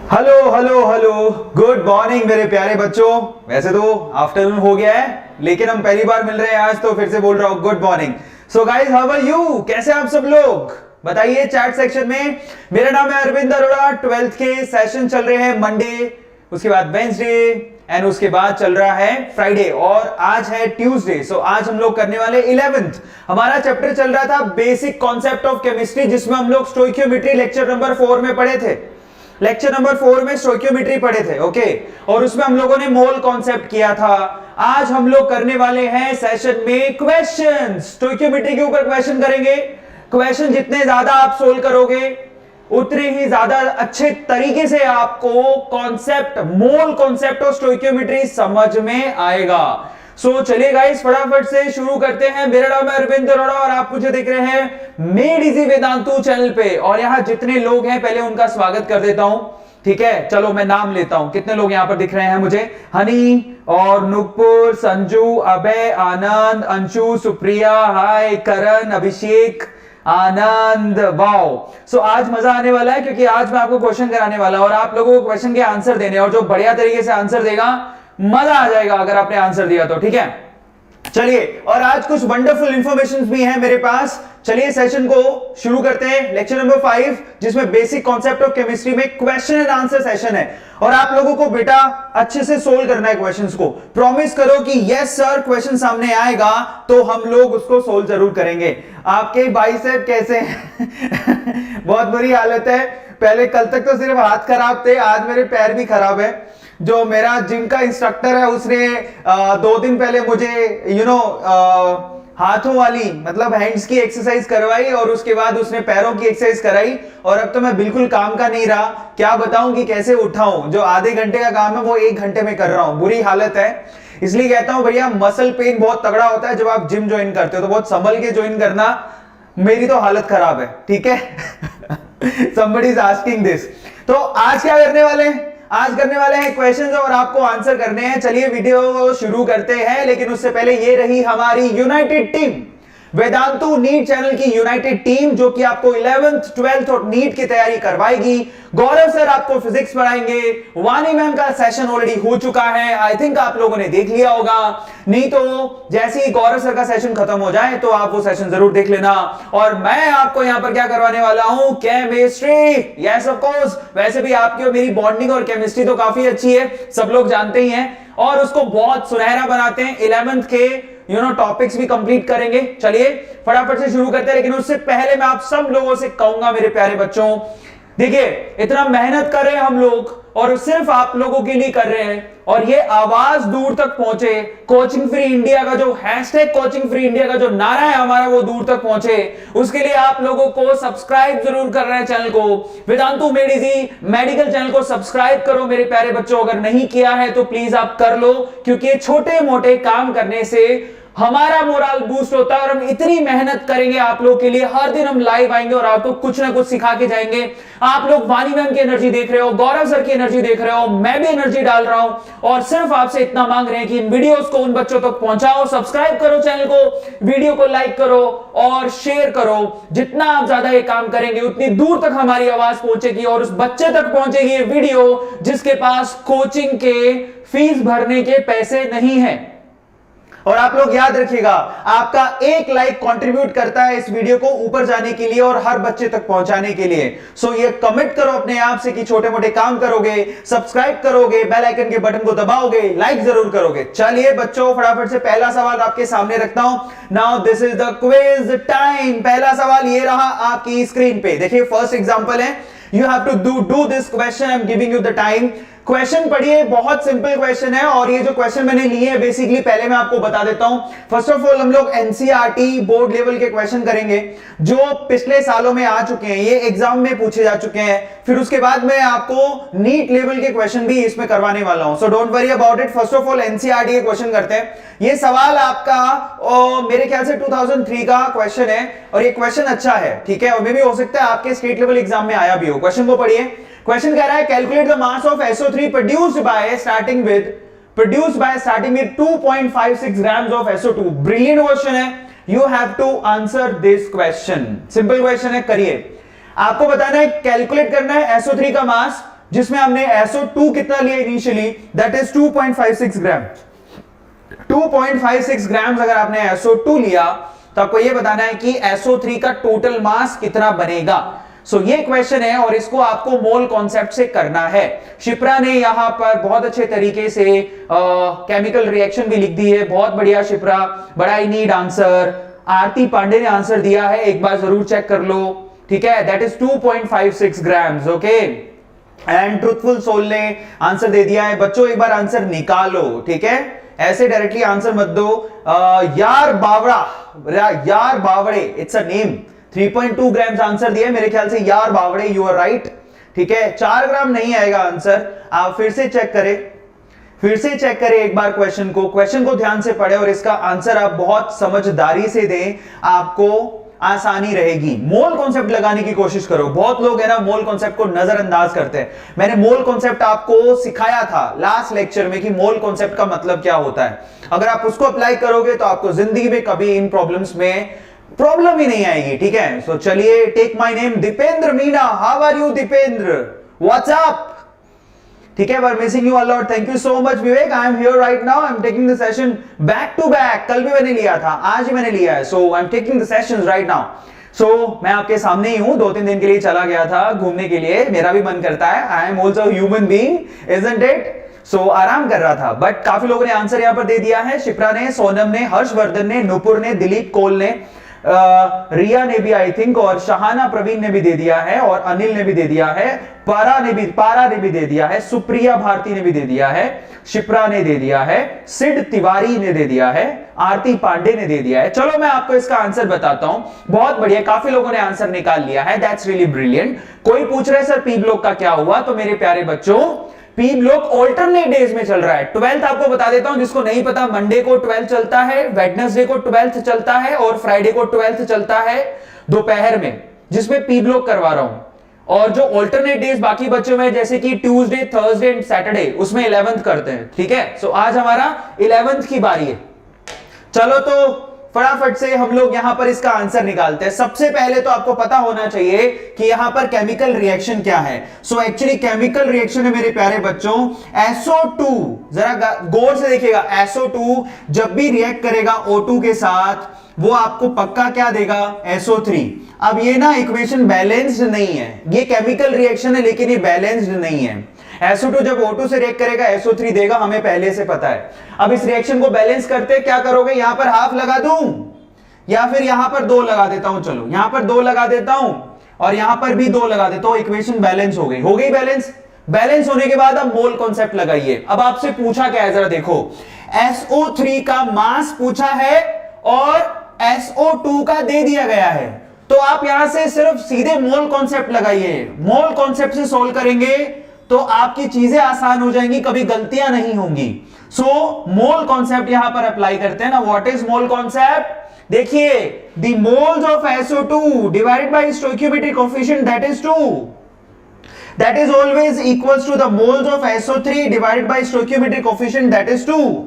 Hello hello hello, good morning मेरे प्यारे बच्चों। वैसे तो आफ्टरनून हो गया है, लेकिन हम पहली बार मिल रहे हैं आज, तो फिर से बोल रहा हूं good morning. So guys, how are you? कैसे आप सब लोग? बताइए चैट सेक्शन में। मेरा नाम है अरविंद अरोड़ा। 12th के सेशन चल रहे हैं मंडे, उसके बाद वेंसडे एंड उसके बाद चल रहा है फ्राइडे, और आज है ट्यूसडे। सो आज हम लोग करने वाले 11th। हमारा चैप्टर चल रहा था बेसिक कॉन्सेप्ट ऑफ केमिस्ट्री, जिसमें हम लोग स्टोइकियोमेट्री लेक्चर नंबर 4 में पढ़े थे। लेक्चर नंबर 4 में स्टोइकियोमेट्री पढ़े थे, ओके। और उसमें हम लोगों ने मोल कॉन्सेप्ट किया था। आज हम लोग करने वाले हैं सेशन में क्वेश्चन। स्टोइकियोमेट्री के ऊपर क्वेश्चन करेंगे। क्वेश्चन जितने ज्यादा आप सोल्व करोगे, उतने ही ज्यादा अच्छे तरीके से आपको concept, mole concept of stoichiometry समझ में आएगा। सो चलिए गाइस, फटाफट से शुरू करते हैं। मेरा नाम है अरविंद अरोड़ा और आप मुझे देख रहे हैं मेड इजी वेदांतु चैनल पे। और यहां जितने लोग हैं, पहले उनका स्वागत कर देता हूं, ठीक है। चलो मैं नाम लेता हूं, कितने लोग यहां पर दिख रहे हैं मुझे? हनी और नुपुर, संजू, अभय, आनंद, अंशु, सुप्रिया, हाय, करण, अभिषेक, आनंद, वाओ। सो आज मजा आने वाला है, क्योंकि आज मैं आपको क्वेश्चन कराने वाला हूं और आप लोगों को क्वेश्चन के आंसर देने, और जो बढ़िया तरीके से आंसर देगा, मजा आ जाएगा अगर आपने आंसर दिया तो, ठीक है। चलिए, और आज कुछ वंडरफुल इंफॉर्मेशन भी हैं मेरे पास। चलिए सेशन को शुरू करते हैं। लेक्चर नंबर 5, जिसमें बेसिक कॉन्सेप्ट ऑफ केमिस्ट्री में क्वेश्चन एंड आंसर सेशन है, और आप लोगों को बेटा अच्छे से सोल्व करना है क्वेश्चंस को। प्रॉमिस करो कि यस सर, क्वेश्चन सामने आएगा तो हम लोग उसको सोल्व जरूर करेंगे। आपके बाइसेप कैसे हैं? बहुत बुरी हालत है। पहले कल तक तो सिर्फ हाथ खराब थे, आज मेरे पैर भी खराब है। जो मेरा जिम का इंस्ट्रक्टर है, उसने 2 दिन पहले मुझे हाथों वाली, मतलब हैंड्स की एक्सरसाइज करवाई, और उसके बाद उसने पैरों की एक्सरसाइज कराई, और अब तो मैं बिल्कुल काम का नहीं रहा। क्या बताऊं कि कैसे उठाऊं? जो आधे घंटे का काम है वो 1 घंटे में कर रहा हूं। बुरी हालत है। इसलिए कहता हूं भैया, मसल पेन बहुत तगड़ा होता है जब आप जिम ज्वाइन करते हो, तो बहुत संभल के ज्वाइन करना। मेरी तो हालत खराब है, ठीक है। somebody is asking this। तो आज क्या करने वाले हैं? आज करने वाले हैं क्वेश्चंस और आपको आंसर करने हैं। चलिए वीडियो शुरू करते हैं, लेकिन उससे पहले ये रही हमारी united team, Vedantu NEET channel की यूनाइटेड टीम, जो कि आपको 11th 12th और नीट की तैयारी करवाएगी। गौरव सर आपको फिजिक्स पढ़ाएंगे। वानी मैम का सेशन ऑलरेडी हो चुका है, आई थिंक आप लोगों ने देख लिया होगा। नहीं तो जैसे ही गौरव सर का सेशन खत्म हो जाए तो आप वो सेशन जरूर देख लेना। और मैं आपको यहां पर क्या करवाने वाला हूं? केमिस्ट्री। Yes of course. वैसे भी आपकी और मेरी बॉन्डिंग और केमिस्ट्री तो काफी अच्छी है, सब लोग जानते ही हैं, और उसको बहुत सुनहरा बनाते हैं। 11th के टॉपिक्स भी कंप्लीट करेंगे। चलिए फटाफट से शुरू करते हैं, लेकिन उससे पहले मैं आप सब लोगों से कहूंगा मेरे प्यारे बच्चों, देखिए इतना मेहनत कर रहे हैं हम लोग, और सिर्फ आप लोगों के लिए कर रहे हैं, और ये आवाज दूर तक पहुंचे। कोचिंग फ्री इंडिया का जो हैशटैग, कोचिंग फ्री इंडिया का जो नारा है हमारा, वो दूर तक पहुंचे। उसके लिए आप लोगों को सब्सक्राइब जरूर कर रहे हैं चैनल को, Vedantu made easy medical channel को सब्सक्राइब करो मेरे प्यारे बच्चों। अगर नहीं किया है तो प्लीज आप कर लो, क्योंकि छोटे मोटे काम करने से हमारा मोरल बूस्ट होता है, और हम इतनी मेहनत करेंगे आप लोगों के लिए। हर दिन हम लाइव आएंगे और आपको कुछ ना कुछ सिखा के जाएंगे। आप लोग वानी मैम की एनर्जी देख रहे हो, गौरव सर की एनर्जी देख रहे हो, मैं भी एनर्जी डाल रहा हूं, और सिर्फ आपसे इतना मांग रहे हैं कि इन वीडियोस को उन बच्चों तक पहुंचाओ। सब्सक्राइब करो चैनल को, वीडियो को लाइक करो और शेयर करो। जितना आप ज्यादा ये काम करेंगे, उतनी दूर तक हमारी आवाज पहुंचेगी, और उस बच्चे तक पहुंचेगी ये वीडियो जिसके पास कोचिंग के फीस भरने के पैसे नहीं है। और आप लोग याद रखिएगा, आपका एक लाइक कंट्रीब्यूट करता है इस वीडियो को ऊपर जाने के लिए और हर बच्चे तक पहुंचाने के लिए। सो ये कमिट करो अपने आप से कि छोटे मोटे काम करोगे, सब्सक्राइब करोगे, बेल आइकन के बटन को दबाओगे, लाइक जरूर करोगे। चलिए बच्चों, फटाफट से पहला सवाल आपके सामने रखता हूं। Now this is the quiz time. पहला सवाल ये रहा आपकी स्क्रीन पे, देखिए फर्स्ट एग्जांपल है। You have to do this question, I am giving you the time. Question पढ़िए, बहुत सिंपल क्वेश्चन है, और ये जो क्वेश्चन मैंने लिए हैं बेसिकली, पहले मैं आपको बता देता हूं। फर्स्ट ऑफ ऑल हम लोग एनसीईआरटी बोर्ड लेवल के क्वेश्चन करेंगे, जो पिछले सालों में आ चुके हैं, ये एग्जाम में पूछे जा चुके हैं। फिर उसके बाद मैं आपको नीट लेवल के क्वेश्चन भी इसमें करवाने वाला हूं, so don't worry about it. First of all NCERT के क्वेश्चन करते हैं। ये सवाल आपका मेरे ख्याल से 2003 का क्वेश्चन है, और ये क्वेश्चन अच्छा है, ठीक है, और मे भी हो सकता है आपके स्टेट लेवल एग्जाम में आया भी हो। क्वेश्चन को पढ़िए। क्वेश्चन कह रहा है, calculate the mass of SO3 produced by starting with 2.56 grams of SO2। Brilliant question है, you have to answer this question. Simple question है, करिए। आपको बताना है, कैलकुलेट करना है SO3 का मास जिसमें हमने SO2 कितना लिया इनिशियली, दैट इज 2.56 ग्राम। 2.56 ग्राम अगर आपने SO2 लिया तो आपको यह बताना है कि SO3 का टोटल मास कितना बनेगा। सो ये क्वेश्चन है और इसको आपको मोल कॉन्सेप्ट से करना है। शिप्रा ने यहां पर बहुत अच्छे तरीके से केमिकल रिएक्शन भी लिख दी है, बहुत बढ़िया शिप्रा, बड़ा ही नीड आंसर। आरती पांडे ने आंसर दिया है, एक बार जरूर चेक कर लो, ठीक है, that is 2.56 grams, okay. And truthful soul ने आंसर दे दिया है। बच्चों एक बार आंसर निकालो, ठीक है, ऐसे डायरेक्टली आंसर मत दो। यार Bawde, it's a name. 3.2 grams answer दिया मेरे ख्याल से, यार बावड़े, यू आर राइट, ठीक है। 4 ग्राम नहीं आएगा आंसर, आप फिर से चेक करें एक बार क्वेश्चन को ध्यान से पढ़े और इसका आंसर आप बहुत समझदारी से दें, आपको आसानी रहेगी। मोल कॉन्सेप्ट लगाने की कोशिश करो। बहुत लोग है ना मोल कॉन्सेप्ट को नजरअंदाज करते हैं। मैंने मोल कॉन्सेप्ट आपको सिखाया था लास्ट लेक्चर में कि मोल कॉन्सेप्ट का मतलब क्या होता है। अगर आप उसको अप्लाई करोगे तो आपको जिंदगी में कभी इन प्रॉब्लम्स में प्रॉब्लम ही नहीं आएगी, ठीक है। सो चलिए, take my name Deependra Meena. How are you Deependra, what's up, ठीक है, we are missing you a lot. Thank you so much Vivek, I am here right now, I am taking the session back to back. कल भी मैंने लिया था, आज ही मैंने लिया है, so I am taking the sessions right now. So मैं आपके सामने ही हूं, 2-3 दिन के लिए चला गया था घूमने के लिए, मेरा भी मन करता है, I am also human being, isn't it. So आराम कर रहा था, बट काफी लोगों ने आंसर यहां पर दे दिया है। शिप्रा ने, सोनम ने, हर्षवर्धन ने, नुपुर ने, दिलीप कोल ने, रिया ने भी आई थिंक, और शहाना प्रवीण ने भी दे दिया है, और अनिल ने भी दे दिया है, पारा ने भी दे दिया है, सुप्रिया भारती ने भी दे दिया है, शिप्रा ने दे दिया है, सिड तिवारी ने दे दिया है, आरती पांडे ने दे दिया है। चलो मैं आपको इसका आंसर बताता हूं। बहुत बढ़िया, काफी लोगों ने आंसर निकाल लिया है, दैट्स रियली ब्रिलियंट। कोई पूछ रहा है सर पी ब्लॉक का क्या हुआ, तो मेरे प्यारे बच्चों पी ब्लॉक ऑल्टरनेट डेज में चल रहा है। 12th आपको बता देता हूं, जिसको नहीं पता, मंडे को 12th चलता है, वेडनेसडे को 12th चलता है, और फ्राइडे को 12th चलता है दोपहर में, जिसमें पी ब्लॉक करवा रहा हूं। और जो ऑल्टरनेट डेज बाकी बच्चों में, जैसे कि ट्यूसडे, थर्सडे एंड सैटरडे, उसमें 11th करते हैं, ठीक है। सो आज हमारा 11th की बारी है। चलो तो फटाफट से हम लोग यहां पर इसका आंसर निकालते हैं। सबसे पहले तो आपको पता होना चाहिए कि यहां पर केमिकल रिएक्शन क्या है। सो एक्चुअली केमिकल रिएक्शन है मेरे प्यारे बच्चों SO2, जरा गौर से देखिएगा, SO2 जब भी रिएक्ट करेगा O2 के साथ, वो आपको पक्का क्या देगा, SO3। अब ये ना इक्वेशन बैलेंस्ड नहीं है, ये केमिकल रिएक्शन है लेकिन ये बैलेंस्ड नहीं है। SO2 जब O2 से रिएक्ट करेगा SO3 देगा, हमें पहले से पता है। अब इस रिएक्शन को बैलेंस करते क्या करोगे, यहां पर हाफ लगा दूं या फिर यहां पर 2 लगा देता हूं। चलो यहां पर 2 लगा देता हूं और यहां पर भी 2 लगा देता हूं। इक्वेशन बैलेंस हो गई बैलेंस होने के बाद अब मोल कॉन्सेप्ट लगाइए। अब आपसे पूछा क्या है, जरा देखो, SO3 का मास पूछा है और SO2 का दे दिया गया है, तो आप यहां से सिर्फ सीधे मोल कॉन्सेप्ट लगाइए। मोल कॉन्सेप्ट से सोल्व करेंगे तो आपकी चीजें आसान हो जाएंगी, कभी गलतियां नहीं होंगी। सो मोल कॉन्सेप्ट यहां पर अप्लाई करते हैं ना। व्हाट इज मोल कॉन्सेप्ट, देखिए, the moles of SO2 divided by stoichiometric coefficient that is 2, that is always equals to the moles of SO3 divided by stoichiometric coefficient that is 2।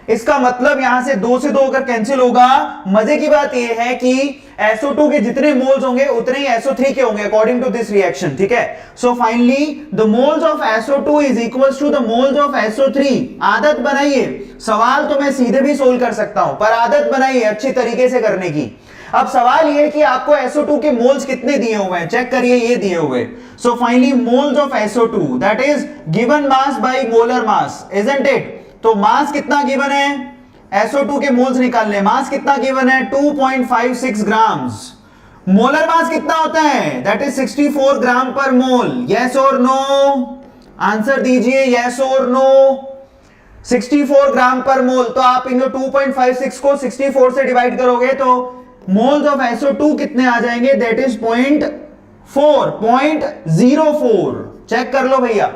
इसका मतलब यहां से 2 से 2 अगर कैंसिल होगा, मजे की बात यह है कि SO2 के जितने मोल्स होंगे उतने ही SO3 के होंगे अकॉर्डिंग टू दिस रिएक्शन, ठीक है। So finally the moles of SO2 is equals to the moles of SO3। आदत बनाइए, सवाल तो मैं सीधे भी सोल्व कर सकता हूं, पर आदत बनाइए अच्छी तरीके से करने की। अब सवाल यह कि आपको SO2 के मोल्स कितने दिए हुए हैं, चेक करिए, ये दिए हुए। So finally moles of SO2 that is given mass by molar mass, isn't it. तो मास कितना गिवन है, SO2 के मोल्स निकालने, मास कितना गिवन है 2.56 ग्राम्स। मोलर मास कितना होता है, दैट इज 64 ग्राम पर मोल। यस और नो, आंसर दीजिए, यस और नो। 64 ग्राम पर मोल, तो आप इन 2.56 को 64 से डिवाइड करोगे तो मोल्स ऑफ SO2 कितने आ जाएंगे, दैट इज 0.04। चेक कर लो भैया,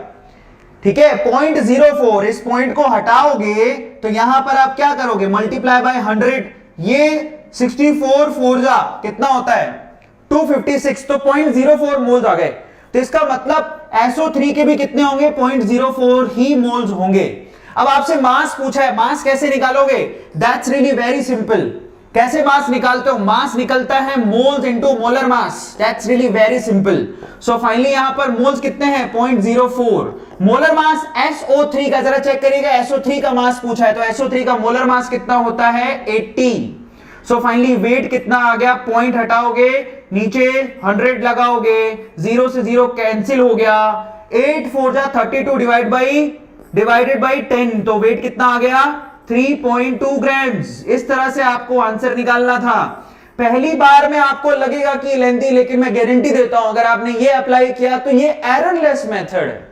ठीक है, 0.04। इस पॉइंट को हटाओगे तो यहां पर आप क्या करोगे, मल्टीप्लाई बाय 100। ये 64 4 जा कितना होता है 256, तो 0.04 मोल्स आ गए। तो इसका मतलब SO3 के भी कितने होंगे, 0.04 ही मोल्स होंगे। अब आपसे मास पूछा है, मास कैसे निकालोगे, दैट्स रियली वेरी सिंपल। कैसे मास निकालते हो? मास निकलता है moles into molar mass, that's really very simple. So finally यहां पर मोल्स कितने हैं? 0.04। मोलर मास SO3 का जरा चेक करिएगा, SO3 का मास पूछा है तो SO3 का मोलर मास कितना होता है? 80। सो फाइनली वेट कितना आ गया? पॉइंट हटाओगे, नीचे 100 लगाओगे, 0 से 0 कैंसिल हो गया, 8 4 जा 32 डिवाइडेड बाई 10, तो वेट कितना आ गया? 3.2 ग्राम्स। इस तरह से आपको आंसर निकालना था। पहली बार में आपको लगेगा कि लेंथी, लेकिन मैं गारंटी देता हूं अगर आपने ये अप्लाई किया तो ये एररलेस मेथड है,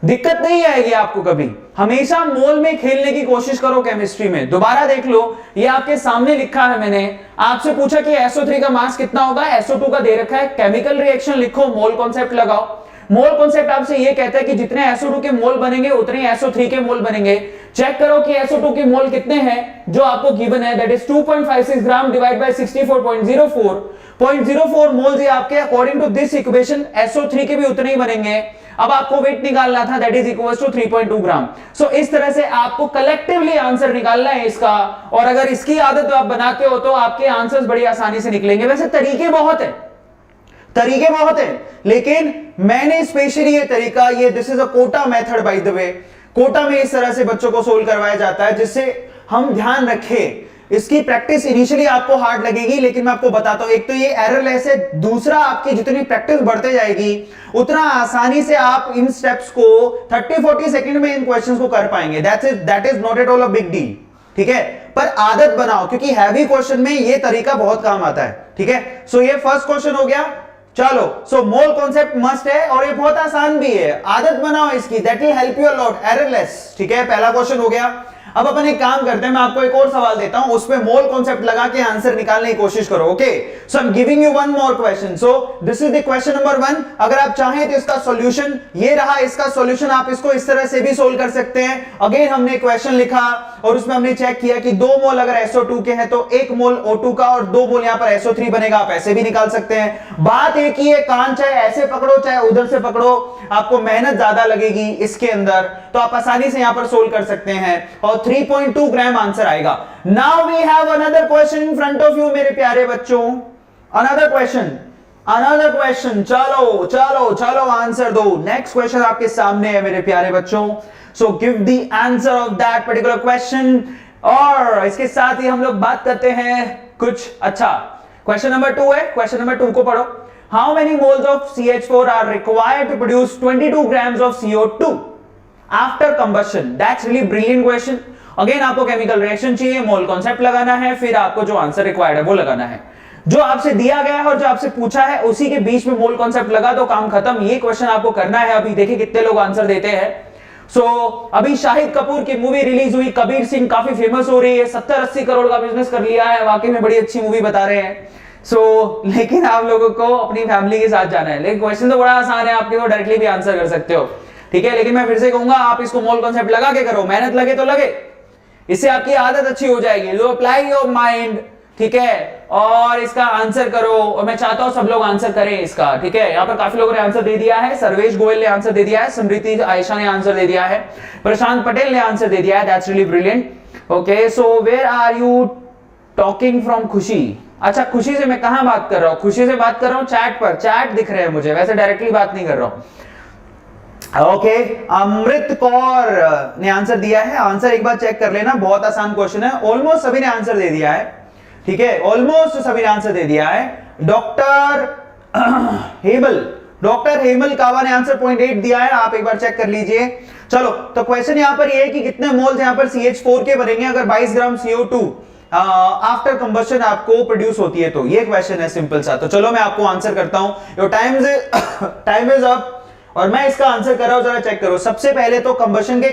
दिक्कत नहीं आएगी आपको कभी। हमेशा मोल में खेलने की कोशिश करो केमिस्ट्री में। दोबारा देख लो, ये आपके सामने लिखा है मैंने, आपसे पूछा कि SO3 का मास कितना होगा, SO2 का दे रखा है, केमिकल रिएक्शन लिखो, मोल कॉन्सेप्ट लगाओ। मोल कॉन्सेप्ट आपसे ये कहता है कि जितने SO2 के मोल बनेंगे उतने SO3 के मोल बनेंगे। चेक करो कि SO2 के मोल कितने हैं जो आपको गिवन है, that is 2.56 gram divide by 64.04। 0.04 moles ये आपके according to this equation SO3 के भी उतने ही बनेंगे। अब आपको वेट निकालना था, दैट इज इक्वल टू 3.2 ग्राम। सो इस तरह से आपको कलेक्टिवली आंसर निकालना है इसका, और अगर इसकी आदत आप बनाते हो तो आपके आंसर्स बड़ी आसानी से निकलेंगे। वैसे तरीके बहुत है, लेकिन मैंने स्पेशली ये तरीका, ये this is a Kota method by the way, Kota में इस तरह से बच्चों को सोल्व करवाया जाता है जिससे हम ध्यान रखें। इसकी प्रैक्टिस इनिशियली आपको हार्ड लगेगी, लेकिन मैं आपको बताता हूं, एक तो ये एररलेस है, दूसरा आपकी जितनी प्रैक्टिस बढ़ते जाएगी उतना आसानी से आप इन स्टेप्स को 30-40 सेकंड में इन क्वेश्चंस को कर पाएंगे। That is not at all a big deal, ठीक है। पर आदत बनाओ, क्योंकि हैवी क्वेश्चन में ये तरीका बहुत काम आता है, ठीक है। सो ये फर्स्ट क्वेश्चन हो गया। चलो, सो मोल कॉन्सेप्ट मस्ट है और ये बहुत आसान भी है, आदत बनाओ इसकी, that will help you a lot, errorless, ठीक है। पहला क्वेश्चन हो गया। अब अपन एक काम करते हैं, मैं आपको एक और सवाल देता हूं, उसमें मोल कॉन्सेप्ट लगा के आंसर निकालने की कोशिश करो, okay. So I am giving you one more question. So this is the question number 1। अगर आप चाहें तो इसका सॉल्यूशन ये रहा, इसका सॉल्यूशन आप इसको इस तरह से भी सोल्व कर सकते हैं। अगेन हमने क्वेश्चन लिखा और उसमें हमने चेक किया कि 2 मोल अगर SO2 के हैं तो 1 मोल O2 का और 2 मोल यहां पर SO3 बनेगा, आप ऐसे भी निकाल सकते हैं। बात एक ही है, कान चाहे ऐसे पकड़ो चाहे उधर से पकड़ो, आपको मेहनत ज्यादा लगेगी इसके अंदर, तो आप आसानी से यहां पर सोल्व कर सकते हैं और 3.2 ग्राम आंसर आएगा। Now we have another question in front of you मेरे प्यारे बच्चों, अनदर क्वेश्चन। चलो चलो चलो आंसर दो। नेक्स्ट क्वेश्चन आपके सामने है मेरे प्यारे बच्चों। So give the answer of that particular question. और इसके साथ ही हम लोग बात करते हैं कुछ अच्छा। क्वेश्चन नंबर 2 है, क्वेश्चन नंबर 2 को पढ़ो। How many moles of CH4 are required to produce 22 grams of CO2 after combustion? That's really brilliant question. Again आपको केमिकल रिएक्शन चाहिए, मोल कॉन्सेप्ट लगाना है, फिर आपको जो आंसर रिक्वायर्ड है वो लगाना है। जो आपसे दिया गया है और जो आपसे पूछा है उसी के बीच में मोल कॉन्सेप्ट लगा दो, काम खत्म। ये क्वेश्चन आपको करना है। अभी देखिए कितने लोग आंसर देते हैं। अभी शाहिद कपूर की मूवी रिलीज हुई, कबीर सिंह, काफी फेमस हो रही है, 70-80 करोड़ का बिजनेस कर लिया है, वाकई में बड़ी अच्छी मूवी बता रहे हैं। लेकिन आप लोगों को अपनी फैमिली के साथ जाना है। लेकिन क्वेश्चन तो बड़ा आसान है, आपके वो डायरेक्टली भी आंसर कर सकते हो, ठीक है। लेकिन मैं फिर से कहूंगा, आप इसको मोल कॉन्सेप्ट लगा के करो, मेहनत लगे तो लगे, इससे आपकी आदत अच्छी हो जाएगी। यू अप्लाई योर माइंड, ठीक है, और इसका आंसर करो। और मैं चाहता हूं सब लोग आंसर करें इसका, ठीक है। यहाँ पर काफी लोगों ने आंसर दे दिया है। सर्वेश गोयल ने आंसर दे दिया है, समृति आयशा ने आंसर दे दिया है, प्रशांत पटेल ने आंसर दे दिया है। That's really brilliant. Okay, so where are you talking from? Khushi. अच्छा, खुशी से मैं कहां बात कर रहा हूं? खुशी से बात कर रहा हूं चैट पर, चैट दिख रहे हैं मुझे, वैसे डायरेक्टली बात नहीं कर रहा हूं। ओके, अमृत कौर ने आंसर दिया है। आंसर एक बार चेक कर लेना, बहुत आसान क्वेश्चन है, ऑलमोस्ट सभी ने आंसर दे दिया है, ठीक है, ऑलमोस्ट सभी ने आंसर दे दिया है। डॉक्टर हेमल कावा ने आंसर 0.8 दिया है, आप एक बार चेक कर लीजिए। चलो, तो क्वेश्चन यहां पर ये है कि कितने मोल्स यहां पर CH4 के बनेंगे अगर 22 ग्राम CO2 आफ्टर कंबशन आपको प्रोड्यूस होती है, तो ये क्वेश्चन है सिंपल सा। तो चलो मैं आपको आंसर करता हूं, योर टाइम इज अप, और मैं इसका आंसर कर रहा हूं, जरा चेक करो। सबसे पहले तो कंबशन के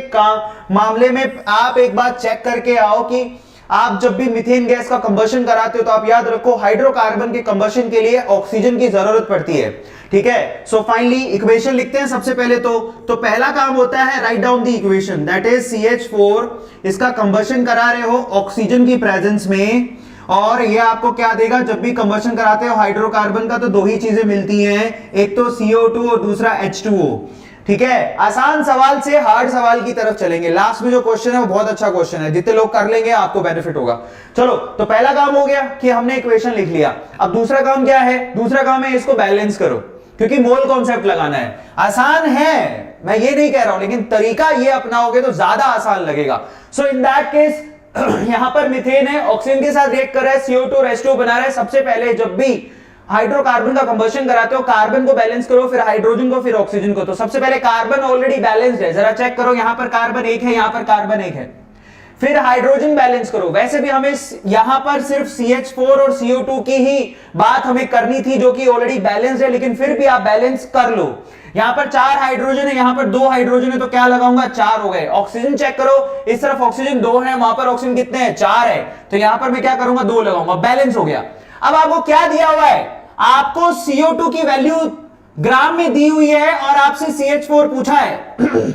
मामले में आप एक बार चेक करके आओ कि आप जब भी मीथेन गैस का कंबशन कराते हो तो आप याद रखो हाइड्रोकार्बन के कंबशन के लिए ऑक्सीजन की जरूरत पड़ती है, ठीक है। सो फाइनली इक्वेशन लिखते हैं सबसे पहले तो पहला काम होता है write down the equation, that is CH4, इसका कंबशन करा रहे हो ऑक्सीजन की प्रेजेंस में, और ये आपको क्या देगा? जब भी कंबशन कराते हो हाइड्रोकार्बन का तो दो ही चीजें मिलती हैं, एक तो CO2 और दूसरा H2O। ठीक है, आसान सवाल से हार्ड सवाल की तरफ चलेंगे। लास्ट में जो क्वेश्चन है वो बहुत अच्छा क्वेश्चन है, जितने लोग कर लेंगे आपको बेनिफिट होगा। चलो, तो पहला काम हो गया कि हमने इक्वेशन लिख लिया। अब दूसरा काम क्या है? दूसरा काम है इसको बैलेंस करो, क्योंकि मोल कॉन्सेप्ट लगाना है। आसान है, मैं ये नहीं कह रहा हूं, लेकिन तरीका ये अपनाओगे तो ज्यादा आसान लगेगा। सो इन दैट केस यहां पर मीथेन है, ऑक्सीजन के साथ रिएक्ट कर रहा है, CO2 और H2 बना रहा है। सबसे पहले जब भी हाइड्रोकार्बन का कंबशन कराते हो, कार्बन को बैलेंस करो, फिर हाइड्रोजन को, फिर ऑक्सीजन को। तो सबसे पहले कार्बन ऑलरेडी बैलेंस्ड है, जरा चेक करो, यहां पर कार्बन 1 है, यहां पर कार्बन 1 है। फिर हाइड्रोजन बैलेंस करो। वैसे भी हमें यहां पर सिर्फ CH4 और CO2 की ही बात हमें करनी थी, जो कि ऑलरेडी बैलेंस्ड है, लेकिन फिर भी आप बैलेंस कर लो। यहां पर 4 हाइड्रोजन है, यहां पर 2 हाइड्रोजन है, तो क्या लगाऊंगा? 4 हो गए। ऑक्सीजन चेक करो, इस तरफ ऑक्सीजन 2 है, वहां पर ऑक्सीजन कितने हैं? 4 है, तो यहां पर मैं क्या करूंगा? 2 लगाऊंगा, बैलेंस हो गया। अब आपको क्या दिया हुआ है? आपको CO2 की वैल्यू ग्राम में दी हुई है और आपसे CH4 पूछा है।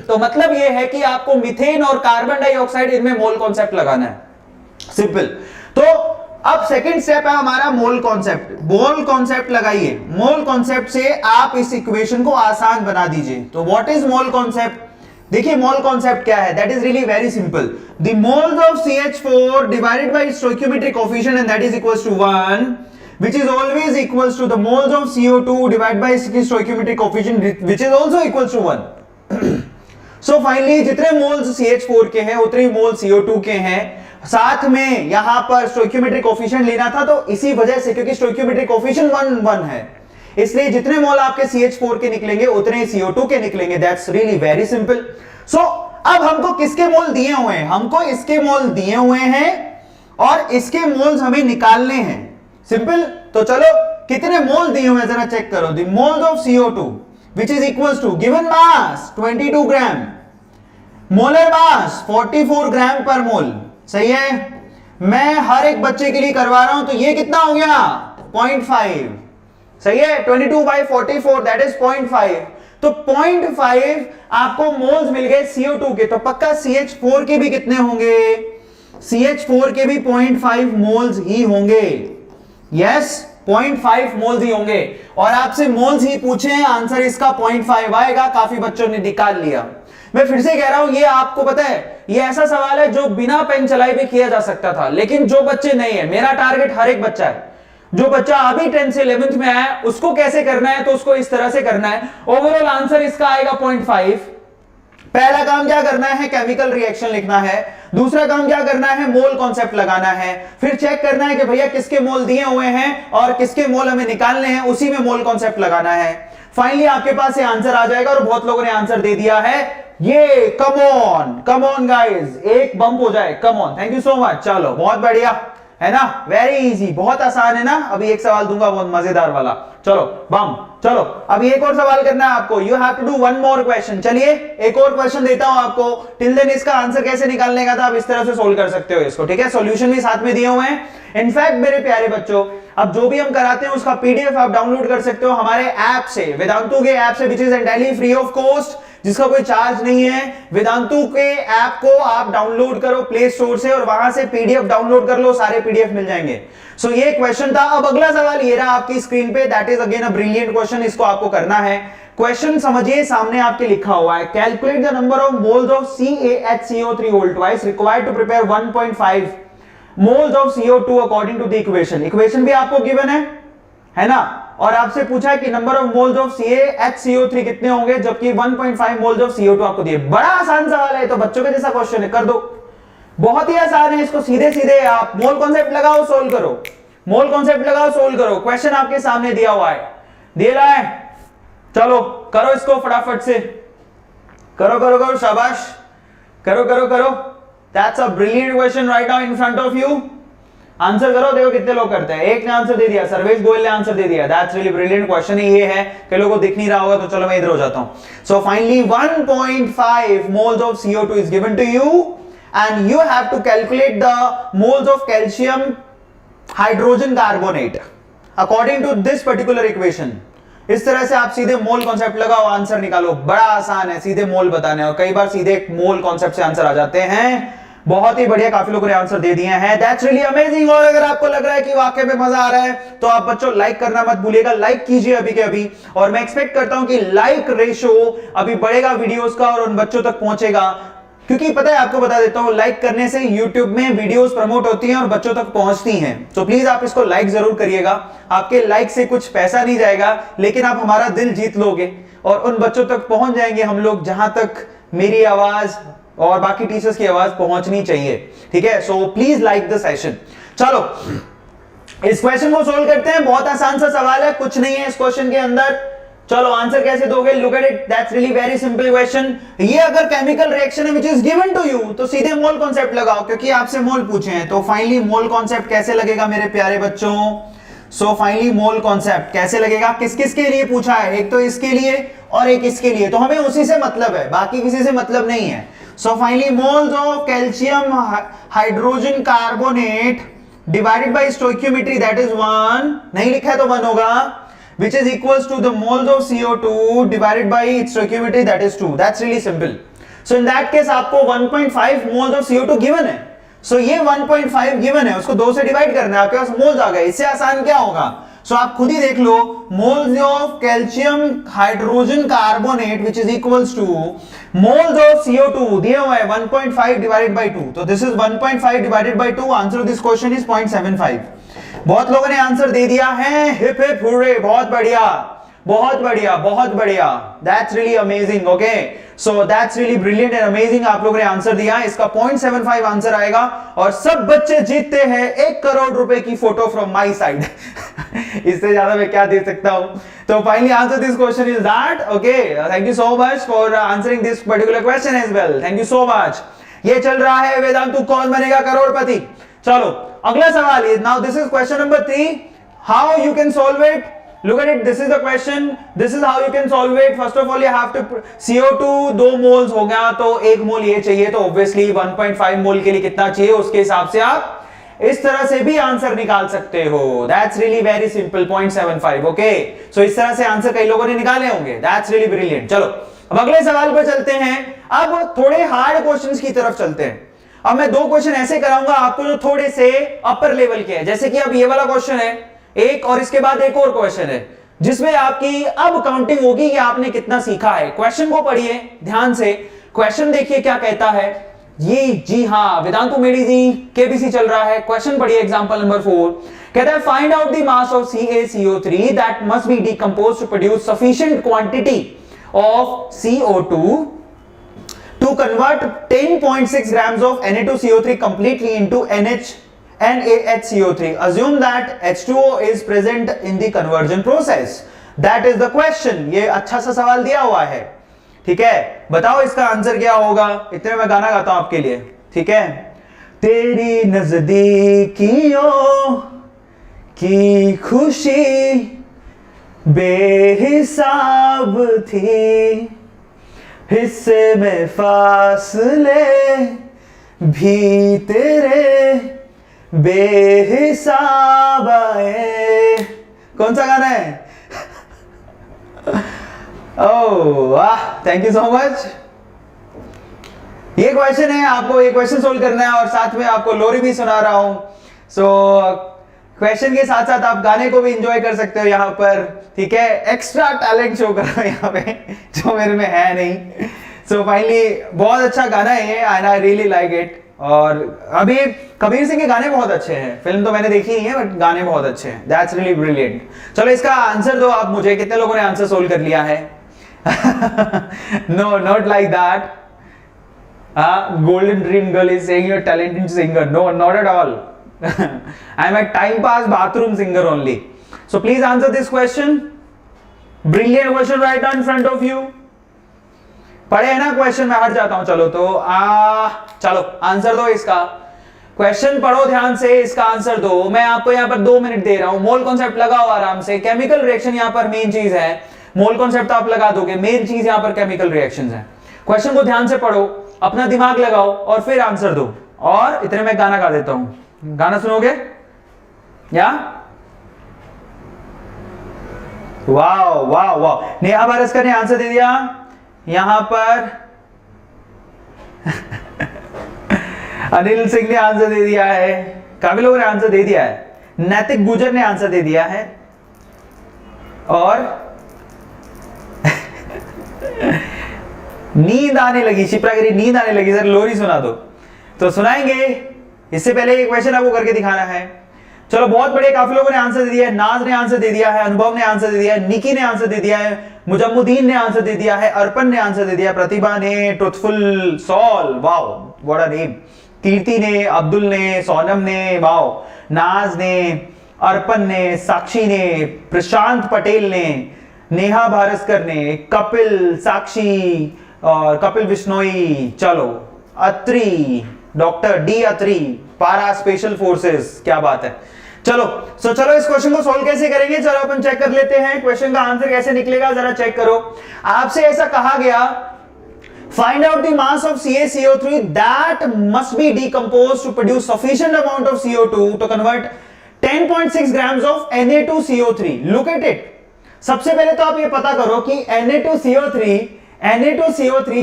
तो मतलब यह है कि आपको मीथेन और कार्बन डाइऑक्साइड, इनमें मोल कॉन्सेप्ट लगाना है। सिंपल। तो अब सेकंड स्टेप है हमारा मोल कॉन्सेप्ट। मोल कॉन्सेप्ट लगाइए। मोल कॉन्सेप्ट से आप इस इक्वेशन को आसान बना दीजिए। तो व्हाट इज मोल कॉन्सेप्ट? देखिए मोल कॉन्सेप्ट क्या है, that is really very simple. The moles of CH4 divided by stoichiometric coefficient and that is equals to 1, which is always equals to the moles of CO2 divided by stoichiometric coefficient, which is also equals to 1. So finally जितने moles CH4 के हैं उतने मोल CO2 के हैं। साथ में यहां पर स्टोइकियोमेट्रिक कोएफिशिएंट लेना था, तो इसी वजह से, क्योंकि स्टोइकियोमेट्रिक कोएफिशिएंट 1 है, इसलिए जितने मोल आपके CH4 के निकलेंगे उतने CO2 के निकलेंगे। That's really very simple. So अब हमको किसके मोल दिए हुए हैं? हमको इसके मोल दिए हुए हैं और इसके मोल्स हमें निकालने हैं। सिंपल। तो चलो, कितने मोल दिए हुए हैं जरा चेक करो। The moles of CO2 which is equals to given mass 22 gram, molar mass 44 ग्राम पर मोल। सही है, मैं हर एक बच्चे के लिए करवा रहा हूं, तो ये कितना हो गया? 0.5। सही है, 22 by 44 दैट इज 0.5। तो 0.5 आपको मोल्स मिल गए CO2 के। तो पक्का CH4 के भी कितने होंगे? CH4 के भी 0.5 मोल्स ही होंगे। यस, 0.5 मोल्स ही होंगे। और आपसे मोल्स ही पूछे हैं, आंसर इसका 0.5 आएगा। काफी बच्चों ने निकाल लिया। मैं फिर से कह रहा हूं, ये आपको पता है, ये ऐसा सवाल है जो बिना पेन चलाए भी किया जा सकता था, लेकिन जो बच्चे नहीं है, मेरा टारगेट हर एक बच्चा है। जो बच्चा अभी 10 से 11th में आया है, उसको कैसे करना है? तो उसको इस तरह से करना है। ओवरऑल आंसर इसका आएगा 0.5। पहला काम क्या करना है? केमिकल रिएक्शन लिखना है। दूसरा काम क्या करना है? मोल कॉन्सेप्ट लगाना है। फिर चेक करना है कि भैया किसके मोल दिए हुए हैं और किसके मोल हमें निकालने हैं, उसी में मोल कॉन्सेप्ट लगाना है। फाइनली आपके पास ये आंसर आ जाएगा। और बहुत लोगों ने आंसर दे दिया है। ये कम ऑन गाइस, एक बम्प हो जाए। Come on, thank you so much. चलो, बहुत बढ़िया है ना, वेरी इजी, बहुत आसान है ना। अभी एक सवाल दूंगा बहुत मजेदार वाला। चलो बम, चलो अभी एक और सवाल करना है आपको। You have to do one more question. चलिए एक और क्वेश्चन देता हूं आपको। टिल देन इसका आंसर कैसे निकालने का था, आप इस तरह से सोल्व कर सकते हो इसको। ठीक है, सॉल्यूशन भी साथ में दिए हुए हैं। इनफैक्ट मेरे प्यारे बच्चों, अब जो भी हम कराते हैं उसका PDF आप डाउनलोड कर सकते हो हमारे ऐप से, वेदांतु के ऐप से, which is entirely free of cost, जिसका कोई चार्ज नहीं है। वेदांतु के ऐप को आप डाउनलोड करो प्ले स्टोर से और वहां से PDF डाउनलोड कर लो, सारे PDF मिल जाएंगे। सो ये क्वेश्चन था। अब अगला सवाल ये रहा आपकी स्क्रीन पे, that is again a brilliant question. इसको आपको करना है। क्वेश्चन समझिए, सामने आपके लिखा हुआ है, calculate the number of moles of CaHCO3 whole twice required to prepare 1.5 moles of CO2 according to the equation. Equation भी आपको गिवन है ना, और आपसे पूछा है कि number of moles of CaHCO3 कितने होंगे, जबकि 1.5 मोल्स ऑफ CO2 आपको दिए। बड़ा आसान सवाल है, तो बच्चों के जैसा क्वेश्चन है, कर दो। बहुत ही आसान है, इसको सीधे सीधे आप मोल कॉन्सेप्ट लगाओ, सोल्व करो। मोल कॉन्सेप्ट लगाओ, सोल्व करो। क्वेश्चन आपके सामने दिया हुआ है, दे रहा है। चलो करो इसको फटाफट से, करो करो करो, शाबाश, करो करो करो। That's a brilliant question right now in front of you. Answer करो, देखो कितने लोग करते हैं। एक ने आंसर दे दिया, सर्वेश गोयल ने आंसर दे दिया। दैट्स रियली ब्रिलियंट क्वेश्चन ही ये है, कई लोगों को दिख नहीं रहा होगा, तो चलो मैं इधर हो जाता हूं। So finally 1.5 moles of CO2 is given to you and you have to calculate the moles of calcium hydrogen carbonate according to this particular equation. इस तरह से आप सीधे मोल कॉन्सेप्ट लगाओ, आंसर निकालो। बड़ा आसान है, सीधे मोल बताने, और कई बार सीधे मोल कॉन्सेप्ट से आंसर आ जाते हैं। बहुत ही बढ़िया, काफी लोगों ने आंसर दे दिए हैं, दैट्स रियली अमेजिंग। और अगर आपको लग रहा है कि वाकई में मजा आ रहा है तो आप बच्चों लाइक करना मत भूलिएगा, लाइक कीजिए अभी के अभी। और मैं एक्सपेक्ट करता हूं कि लाइक रेशो अभी बढ़ेगा वीडियोस का और उन बच्चों तक पहुंचेगा, क्योंकि पता है, आपको बता देता हूं, लाइक करने से YouTube में वीडियोस प्रमोट होती हैं और बच्चों तक पहुंचती हैं। तो प्लीज आप इसको लाइक जरूर करिएगा। आपके लाइक से कुछ पैसा नहीं जाएगा, लेकिन आप हमारा दिल जीत लोगे और उन बच्चों तक पहुंच जाएंगे हम लोग जहां तक मेरी आवाज और बाकी टीचर्स की आवाज पहुंचनी चाहिए, ठीक है। So please like the session. चलो इस क्वेश्चन को सोल्व करते हैं। बहुत आसान सा सवाल है, कुछ नहीं है इस क्वेश्चन के अंदर। चलो आंसर कैसे दोगे, look at it, that's really very simple question. ये अगर केमिकल रिएक्शन है which is given to you तो सीधे मोल कॉन्सेप्ट लगाओ, क्योंकि आपसे मोल पूछे हैं। तो फाइनली मोल कॉन्सेप्ट कैसे लगेगा मेरे प्यारे बच्चों? सो फाइनली मोल कॉन्सेप्ट कैसे लगेगा? किस किस के लिए पूछा है? एक तो इसके लिए और एक इसके लिए, तो हमें उसी से मतलब है, बाकी किसी से मतलब नहीं है। So finally moles of calcium hydrogen carbonate divided by stoichiometry, that is 1, नहीं लिखा है तो 1 होगा, which is equals to the moles of CO2 divided by its stoichiometry, that is 2. That's really simple. So in that case आपको 1.5 moles of CO2 given है। So ये 1.5 given है, उसको 2 से डिवाइड करना है, आपके पास मोल्स आ गए। इससे आसान क्या होगा? So आप खुद ही देख लो, moles of calcium hydrogen carbonate which is equals to moles of CO2 दिए हुए हैं 1.5 divided by 2। तो this is 1.5 divided by 2। Answer of this question is 0.75। बहुत लोगों ने आंसर दे दिया है, हिप हिप हुर्रे, बहुत बढ़िया, बहुत बढ़िया, बहुत बढ़िया, that's really amazing. Okay, so that's really brilliant and amazing. आप लोगों ने आंसर दिया, इसका 0.75 आंसर आएगा और सब बच्चे जीतते हैं 1 करोड़ रुपए की फोटो फ्रॉम माई साइड। इससे ज्यादा मैं क्या दे सकता हूं? तो finally answer this question is that. Okay, thank you so much for answering this particular question as well, thank you so much. ये चल रहा है वेदांतु कौन बनेगा करोड़पति। चलो अगला सवाल है, now this is question number 3, how you can solve it. Look at it, this is the question, this is how you can solve it. First of all you have to, CO2 2 moles हो गया तो 1 मोल ये चाहिए, तो obviously 1.5 मोल के लिए कितना चाहिए उसके हिसाब से आप इस तरह से भी आंसर निकाल सकते हो। That's really very simple, 0.75। okay, so इस तरह से आंसर कई लोगों ने निकाले होंगे, that's really brilliant। चलो अब अगले सवाल पर चलते हैं। अब थोड़े हार्ड क्वेश्चंस की तरफ चलते हैं। अब मैं 2 क्वेश्चन ऐसे कराऊंगा आपको जो थोड़े से अपर लेवल के हैं, जैसे कि अब ये वाला क्वेश्चन है एक, और इसके बाद एक और क्वेश्चन है जिसमें आपकी अब काउंटिंग होगी कि आपने कितना सीखा है। क्वेश्चन को पढ़िए ध्यान से, क्वेश्चन देखिए क्या कहता है ये। जी हाँ, वेदांतु मेडी जी केबीसी चल रहा है। क्वेश्चन पढ़िए, एग्जांपल नंबर 4 कहता है find out the mass of CaCO3 that must be decomposed to produce sufficient quantity of CO2 to convert 10.6 grams of Na2CO3 completely into NaHCO3. Assume that H2O is present in the conversion process. That is the question. ये अच्छा सा सवाल दिया हुआ है, ठीक है। बताओ इसका आंसर क्या होगा। इतने में गाना गाता हूं आपके लिए, ठीक है। तेरी नजदीकियों की खुशी बेहिसाब थी, हिस्से में फासले भी तेरे बेहिसाब आए। कौन सा गाना है? ओह वाह, थैंक यू सो मच। ये क्वेश्चन है, आपको ये क्वेश्चन सोल्व करना है और साथ में आपको लोरी भी सुना रहा हूं। सो क्वेश्चन के साथ साथ आप गाने को भी एंजॉय कर सकते हो यहाँ पर, ठीक है। एक्स्ट्रा टैलेंट शो कर रहा हूं यहाँ पे जो मेरे में है नहीं। सो फाइनली बहुत अच्छा गाना है ये, and I really like it. और अभी कबीर सिंह के गाने बहुत अच्छे हैं, फिल्म तो मैंने देखी नहीं है बट गाने बहुत अच्छे हैं, दैट्स रियली ब्रिलियंट। चलो इसका आंसर दो आप मुझे, कितने लोगों ने आंसर सोल्व कर लिया है? No, not like that. Golden Dream Girl is saying you're a talented singer. No, not at all. I'm a time pass bathroom singer only. So please answer this question. Brilliant question right in front of you. पढ़े है ना question, मैं हट जाता हूं। चलो तो चलो आंसर दो इसका। क्वेश्चन पढ़ो ध्यान से, इसका आंसर दो। मैं आपको यहाँ पर 2 मिनट दे रहा हूं। मोल कॉन्सेप्ट लगाओ आराम से। केमिकल रिएक्शन यहाँ पर मेन चीज है, मोल कॉन्सेप्ट आप लगा दोगे, मेन चीज यहाँ पर केमिकल रिएक्शंस है। क्वेश्चन को ध्यान से पढ़ो, अपना दिमाग लगाओ और फिर आंसर दो। और इतने में गाना गा देता हूं, गाना सुनोगे या? वाह वाह वाह, नेहा बारस्कर ने आंसर दे दिया यहां पर। अनिल सिंह ने आंसर दे दिया है, काफी लोगों ने आंसर दे दिया है। नैतिक गुजर ने आंसर दे दिया है और नींद आने लगी, शिप्रा कह रही नींद आने लगी, सर लोरी सुना दो। तो सुनाएंगे, इससे पहले एक क्वेश्चन आपको करके दिखाना है। चलो बहुत बढ़िया, काफी लोगों ने आंसर दे दिया है। नाज ने आंसर दे दिया है, अनुभव ने आंसर दे दिया है, निकी ने आंसर दे दिया है, मुजम्मुद्दीन ने आंसर दे दिया है, अर्पण ने आंसर दे दिया, प्रतिभा ने, truthful soul, wow what a name, Kirti ने, अब्दुल ने, सोनम ने, वाओ, नाज ने, अर्पण ने, साक्षी ने, प्रशांत पटेल ने, नेहा भारस्कर ने, कपिल, साक्षी और कपिल बिश्नोई, चलो अत्री, डॉक्टर डी अत्री, पारा स्पेशल फोर्सेस, क्या बात है। चलो चलो इस क्वेश्चन को सोल्व कैसे करेंगे, चलो अपन चेक कर लेते हैं क्वेश्चन का आंसर कैसे निकलेगा, जरा चेक करो। आपसे ऐसा कहा गया, find out the mass of CaCO3 that must be decomposed to produce sufficient amount of CO2 to convert 10.6 grams of Na2CO3. Look at it. सबसे पहले तो आप ये पता करो कि Na2CO3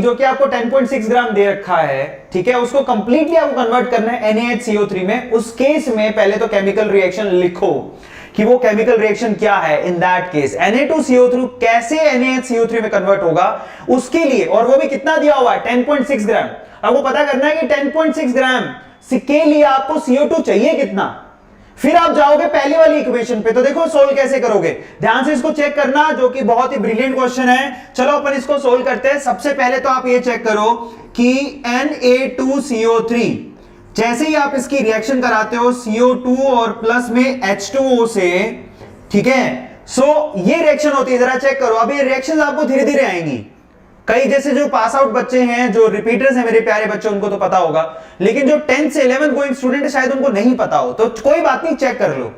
जो कि आपको 10.6 ग्राम दे रखा है, ठीक है, उसको कंप्लीटली आपको कन्वर्ट करना है NaHCO3 में। उस केस में पहले तो केमिकल रिएक्शन लिखो कि वो केमिकल रिएक्शन क्या है। इन दैट केस Na2CO3 कैसे NaHCO3 में कन्वर्ट होगा उसके लिए, और वो भी कितना दिया हुआ है 10.6 ग्राम। आपको पता करना है कि 10.6 ग्राम के लिए आपको CO2 चाहिए कितना। फिर आप जाओगे पहली वाली इक्वेशन पे, तो देखो सोल्व कैसे करोगे, ध्यान से इसको चेक करना, जो कि बहुत ही ब्रिलियंट क्वेश्चन है। चलो अपन इसको सोल्व करते हैं। सबसे पहले तो आप ये चेक करो कि Na2CO3 जैसे ही आप इसकी रिएक्शन कराते हो CO2 और प्लस में H2O से, ठीक है, सो ये रिएक्शन होती है, जरा चेक करो। अब ये रिएक्शन आपको धीरे धीरे आएंगी। कई जैसे जो पास आउट बच्चे हैं, जो रिपीटर्स हैं मेरे प्यारे बच्चे, उनको तो पता होगा, लेकिन जो 10th से 11th गोइंग स्टूडेंट है शायद उनको नहीं पता हो, तो कोई बात नहीं, चेक कर लो।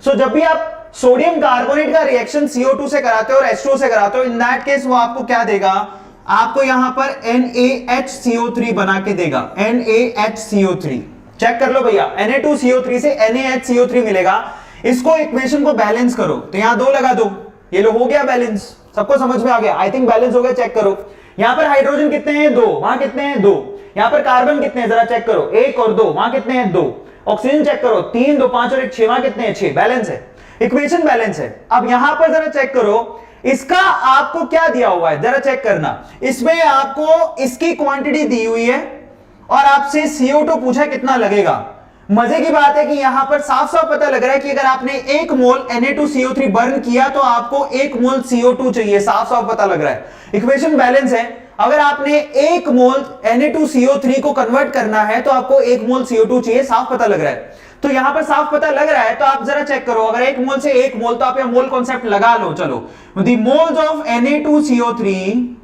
सो जब भी आप सोडियम कार्बोनेट का रिएक्शन CO2 से कराते हो और H2O से कराते हो, इन दैट केस वो आपको क्या देगा, आपको यहां पर NaHCO3 बना के देगा, NaHCO3। चेक कर लो भैया, Na2CO3 से NaHCO3 मिलेगा। इसको इक्वेशन को बैलेंस करो, तो यहां 2 लगा दो, ये लो हो गया बैलेंस। सबको समझ में आ गया, आई थिंक बैलेंस हो गया। चेक करो यहां पर हाइड्रोजन कितने हैं 2, वहां कितने हैं 2, यहां पर कार्बन कितने हैं जरा चेक करो, 1 और 2, वहां कितने हैं 2, ऑक्सीजन चेक करो 3 2 5 और 1 6, वहां कितने हैं 6, बैलेंस है, इक्वेशन बैलेंस है। अब यहां पर जरा चेक करो, इसका आपको क्या दिया हुआ है, जरा चेक करना। इसमें आपको इसकी क्वांटिटी दी हुई है और आपसे CO2 पूछा कितना लगेगा। मजे की बात है कि यहां पर साफ साफ पता लग रहा है कि अगर आपने 1 मोल Na2CO3 बर्न किया तो आपको 1 मोल CO2 चाहिए, साफ साफ पता लग रहा है। इक्वेशन बैलेंस है। अगर आपने 1 मोल Na2CO3 को कन्वर्ट करना है तो आपको 1 मोल CO2 चाहिए, साफ पता लग रहा है। तो यहां पर साफ पता लग रहा है, तो आप जरा चेक करो, अगर 1 मोल से 1 मोल, तो आप यहां मोल कॉन्सेप्ट लगा लो। चलो, the moles of Na2CO3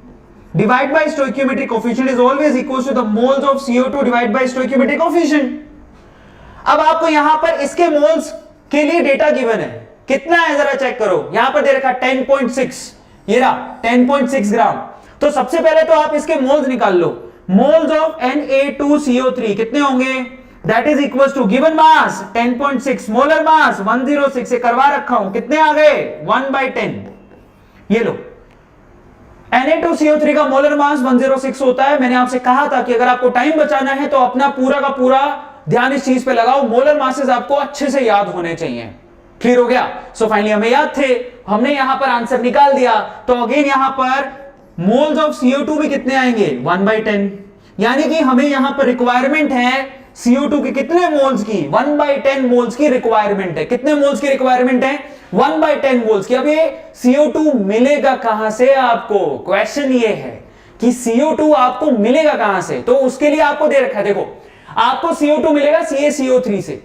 divide by stoichiometric coefficient is always equal to the moles of CO2 divide by stoichiometric coefficient. अब आपको यहां पर इसके मोल्स के लिए डेटा गिवन है, कितना है जरा चेक करो। यहां पर दे रखा 10.6, ये रहा 10.6 ग्राम। तो सबसे पहले तो आप इसके मोल्स निकाल लो। मोल्स ऑफ Na2CO3 कितने होंगे, that is equal to given mass 10.6, molar mass 106 से करवा रखा हूं, कितने आ गए 1/10। ये लो, Na2CO3 का मोलर मास 106 होता है। मैंने आपसे कहा था कि अगर आपको टाइम बचाना है तो अपना पूरा का पूरा ध्यान इस चीज पे लगाओ, मोलर मासेस आपको अच्छे से याद होने चाहिए। क्लियर हो गया। सो फाइनली हमें याद थे, हमने यहां पर आंसर निकाल दिया। तो अगेन यहां पर मोल्स ऑफ CO2 भी कितने आएंगे 1/10, यानी कि हमें यहां पर रिक्वायरमेंट है CO2 के कितने मोल्स की, 1/10 मोल्स की रिक्वायरमेंट है। कितने मोल्स की रिक्वायरमेंट है 1/10 मोल्स की। अब ये CO2 मिलेगा कहां से आपको, क्वेश्चन ये है कि CO2 आपको मिलेगा कहां से। तो उसके लिए आपको दे रखा है, देखो आपको CO2 मिलेगा CaCO3 से।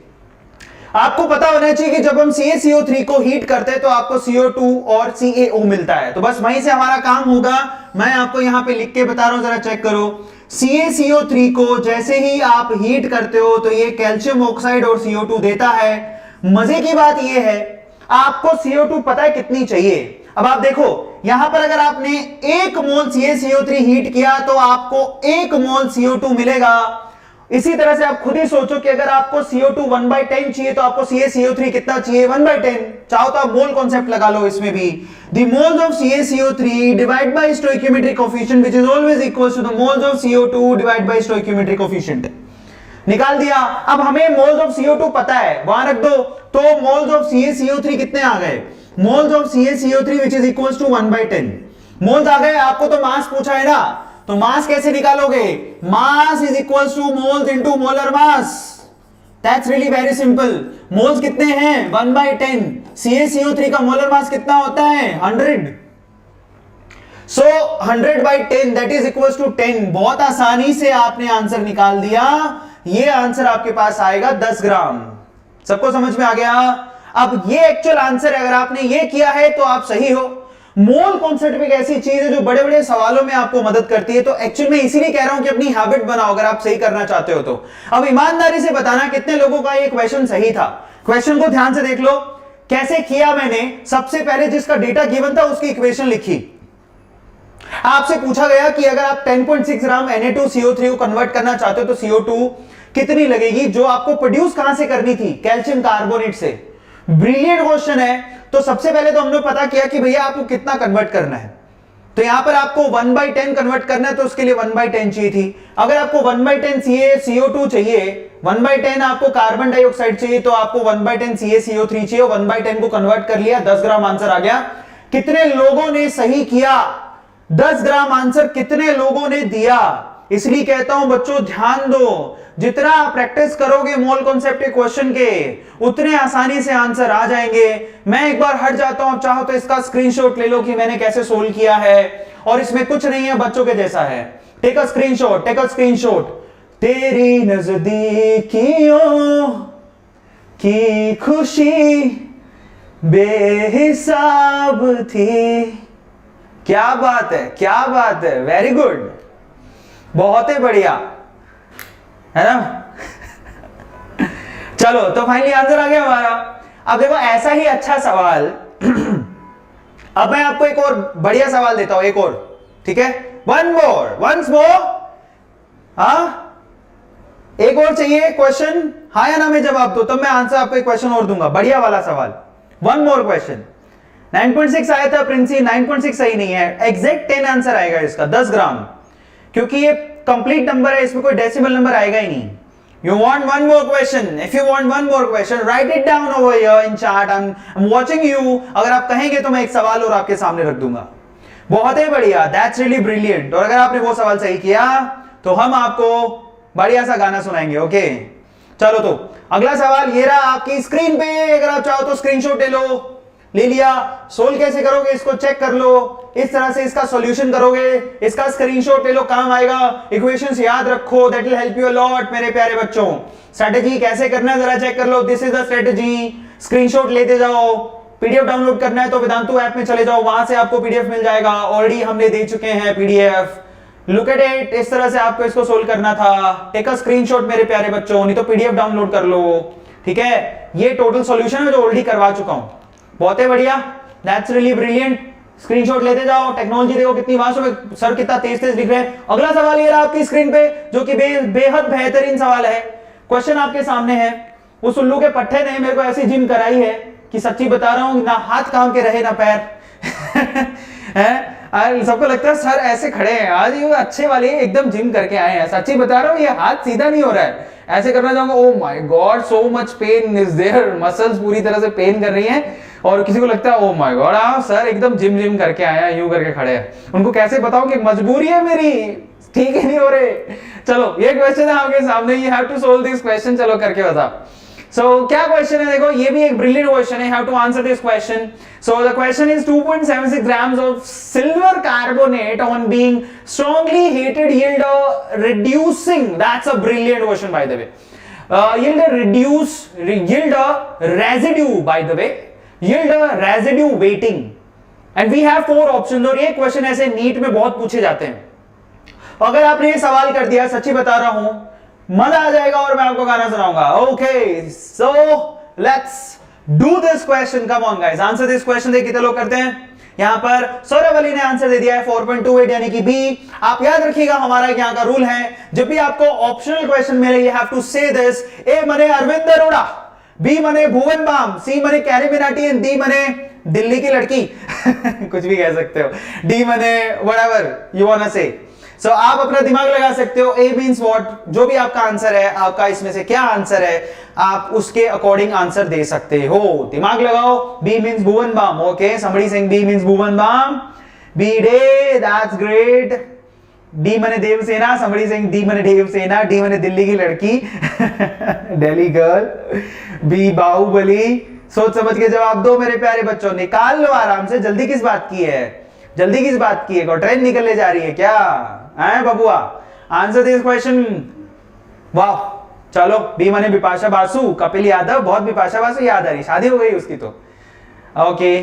आपको पता होना चाहिए कि जब हम CaCO3 को हीट करते हैं तो आपको CO2 और CaO मिलता है। तो बस वहीं से हमारा काम होगा। मैं आपको यहां पे लिख के बता रहा हूं, जरा चेक करो। CaCO3 को जैसे ही आप हीट करते हो तो ये कैल्शियम ऑक्साइड और CO2 देता है। मजे की बात ये है, आपको CO2 पता है कितनी चाहिए। अब आप देखो यहां पर अगर आपने 1 मोल CaCO3 हीट किया तो आपको 1 मोल CO2 मिलेगा। इसी तरह से आप खुद ही सोचो कि अगर आपको CO2 1/10 चाहिए तो आपको CaCO3 कितना चाहिए 1/10। चाहो तो आप मोल कॉन्सेप्ट लगा लो इसमें भी। The moles of CaCO3 divide by stoichiometric coefficient which is always equal to the moles of CO2 divide by stoichiometric coefficient. निकाल दिया। अब हमें मोल्स ऑफ CO2 पता है, वहां रख दो। तो मोल्स ऑफ CaCO3 कितने आ गए? Moles of CaCO3 which is equals to 1/10 moles आ गए। आपको तो मास पूछा है ना, तो मास कैसे निकालोगे? Mass is equals two moles into molar mass. That's really very simple. Moles कितने हैं? 1/10। CaCO3 का मोलर मास कितना होता है? 100। सो 100/10 दैट इज इक्वल्स टू 10। बहुत आसानी से आपने आंसर निकाल दिया। ये आंसर आपके पास आएगा 10 ग्राम। सबको समझ में आ गया? अब ये एक्चुअल आंसर अगर आपने ये किया है तो आप सही हो। मोल कॉन्सेप्ट एक ऐसी चीज है जो बड़े बड़े सवालों में आपको मदद करती है। तो एक्चुअल में इसीलिए कह रहा हूं कि अपनी हैबिट बनाओ अगर आप सही करना चाहते हो तो। अब ईमानदारी से बताना कितने लोगों का ये क्वेश्चन सही था। क्वेश्चन को ध्यान से देख लो कैसे किया मैंने। सबसे पहले जिसका डेटा गिवन था उसकी इक्वेशन लिखी। आपसे पूछा गया कि अगर आप 10.6 ग्राम Na2CO3 को कन्वर्ट करना चाहते हो तो CO2 कितनी लगेगी, जो आपको प्रोड्यूस कहां से करनी थी? कैल्शियम कार्बोनेट से। ब्रिलियंट क्वेश्चन है। तो सबसे पहले तो हमने पता किया कि भैया आपको कितना कन्वर्ट करना है। तो यहां पर आपको 1/10 कन्वर्ट करना है, तो उसके लिए 1/10 चाहिए थी। अगर आपको 1/10 CO2 चाहिए, 1/10 आपको कार्बन डाइऑक्साइड चाहिए, तो आपको 1/10 CaCO3 चाहिए। 1/10 को कन्वर्ट कर लिया, 10 ग्राम आंसर आ गया। कितने लोगों ने सही किया? 10 ग्राम आंसर कितने लोगों ने दिया? इसलिए कहता हूं बच्चों ध्यान दो, जितना प्रैक्टिस करोगे मोल कॉन्सेप्ट के क्वेश्चन के उतने आसानी से आंसर आ जाएंगे। मैं एक बार हट जाता हूं, चाहो तो इसका स्क्रीनशॉट ले लो कि मैंने कैसे सोल्व किया है। और इसमें कुछ नहीं है, बच्चों के जैसा है। Take a screenshot, take a screenshot. तेरी नजदीकियों की खुशी बेहिसाब थी। क्या बात है, क्या बात है, वेरी गुड, बहुत ही बढ़िया, है ना। चलो तो फाइनली आंसर आ गया हमारा। अब देखो ऐसा ही अच्छा सवाल अब मैं आपको एक और बढ़िया सवाल देता हूं, एक और, ठीक है। वंस मोर, हाँ एक और चाहिए क्वेश्चन, हाँ या ना में जवाब दो, तब मैं आंसर आपको एक क्वेश्चन और दूंगा, बढ़िया वाला सवाल। One more question. 9.6 आया था प्रिंसी, 9.6 सही नहीं है, एग्जैक्ट 10 आंसर आएगा इसका, 10 ग्राम, क्योंकि ये कंप्लीट नंबर है, इसमें कोई डेसिमल नंबर आएगा ही नहीं। You want one more question? If you want one more question, write it down over here in chat. I'm watching you. अगर आप कहेंगे तो मैं एक सवाल और आपके सामने रख दूंगा। बहुत ही बढ़िया, that's really brilliant। और अगर आपने वो सवाल सही किया तो हम आपको बढ़िया सा गाना सुनाएंगे, ओके। चलो तो अगला सवाल ये रहा आपकी स्क्रीन पे, अगर आप चाहो तो स्क्रीनशॉट ले लो। ले लिया। सोल्व कैसे करोगे इसको चेक कर लो, इस तरह से इसका सॉल्यूशन करोगे, इसका स्क्रीनशॉट ले लो, काम आएगा। इक्वेशंस याद रखो, that will help you a lot मेरे प्यारे बच्चों। स्ट्रेटजी कैसे करना है जरा चेक कर लो, this is the strategy. Screenshot लेते जाओ। पीडीएफ डाउनलोड करना है तो वेदांतु ऐप में चले जाओ, वहां से आपको पीडीएफ मिल जाएगा, ऑलरेडी हमने दे चुके हैं पीडीएफ। लुक एट इट, इस तरह से आपको इसको सोल्व करना था। टेक अ स्क्रीनशॉट मेरे प्यारे बच्चों, नहीं तो पीडीएफ डाउनलोड कर लो, ठीक है। ये टोटल सॉल्यूशन है जो ऑलरेडी करवा चुका हूं, बहुत ही बढ़िया, दैट्स रियली ब्रिलियंट। स्क्रीनशॉट लेते जाओ। टेक्नोलॉजी देखो कितनी वास्ट है, सर कितना तेज तेज लिख रहे हैं। अगला सवाल ये रहा आपकी स्क्रीन पे, जो कि बेहद बेहतरीन सवाल है। क्वेश्चन आपके सामने है। उस उल्लू के पट्टे ने मेरे को ऐसी जिम कराई है कि सच्ची बता रहा हूं, ना हाथ काम के रहे ना पैर है। सबको लगता है सर ऐसे खड़े हैं आज, ये अच्छे वाले एकदम जिम करके आए हैं। सच्ची बता रहा हूं, ये हाथ सीधा नहीं हो रहा है, ऐसे करना चाहूंगा। Oh my god, so much pain is there, muscles पूरी तरह से पेन कर रही हैं। और किसी को लगता है ओ माय गॉड हाँ सर एकदम जिम करके आया, यूं करके खड़े हैं। उनको कैसे बताऊं कि मजबूरी है मेरी, ठीक ही नहीं हो रहे। चलो ये क्वेश्चन है आपके सामने, you have to solve this question. चलो करके बताओ। सो क्या क्वेश्चन है देखो, ये भी एक ब्रिलियंट क्वेश्चन है, have to answer this question. So the question is 2.76 grams of silver carbonate on being strongly heated yield a reducing, that's a brilliant question by the way, yield a residue by the way, yield a residue weighting and we have 4 options। और ये question ऐसे NEET में बहुत पूछे जाते हैं। अगर आपने ये सवाल कर दिया, सच्ची बता रहा हूं मजा आ जाएगा और मैं आपको गाना सुनाऊंगा। Okay so let's do this question, come on guys, answer this question. देखिए कितने लोग करते हैं। यहां पर सौरभ अली ने आंसर दे दिया है 4.28 यानी कि बी। आप याद रखिएगा हमारा यहां का रूल है, जब भी आपको ऑप्शनल क्वेश्चन मिले यू हैव टू से दिस। ए मने अरविंद अरोड़ा, बी मने भुवन बाम, सी मने कैरी मिनाटी एंड डी मने दिल्ली की लड़की कुछ भी कह सकते हो, डी मने व्हाटएवर यू वांट टू से। सो आप अपना दिमाग लगा सकते हो, ए मीन्स व्हाट, जो भी आपका आंसर है, आपका इसमें से क्या आंसर है, आप उसके अकॉर्डिंग आंसर दे सकते हो। दिमाग लगाओ। B means Bhuvan Bam, okay, somebody saying B means Bhuvan Bam, B day, that's great. D मने देवसेना, somebody saying डी मने देवसेना, डी मने दिल्ली की लड़की दिल्ली गर्ल। बी बाहुबली। सोच समझ के जवाब दो मेरे प्यारे बच्चों, निकाल लो आराम से। जल्दी किस बात की है, जल्दी किस बात की है? ट्रेन निकलने जा रही है क्या? है बबुआ? Answer this question. वाह, चलो। बी मने बिपाशा बासु, कपिल यादव, बहुत बिपाशा बासु याद आ रही, शादी हो गई उसकी तो। ओके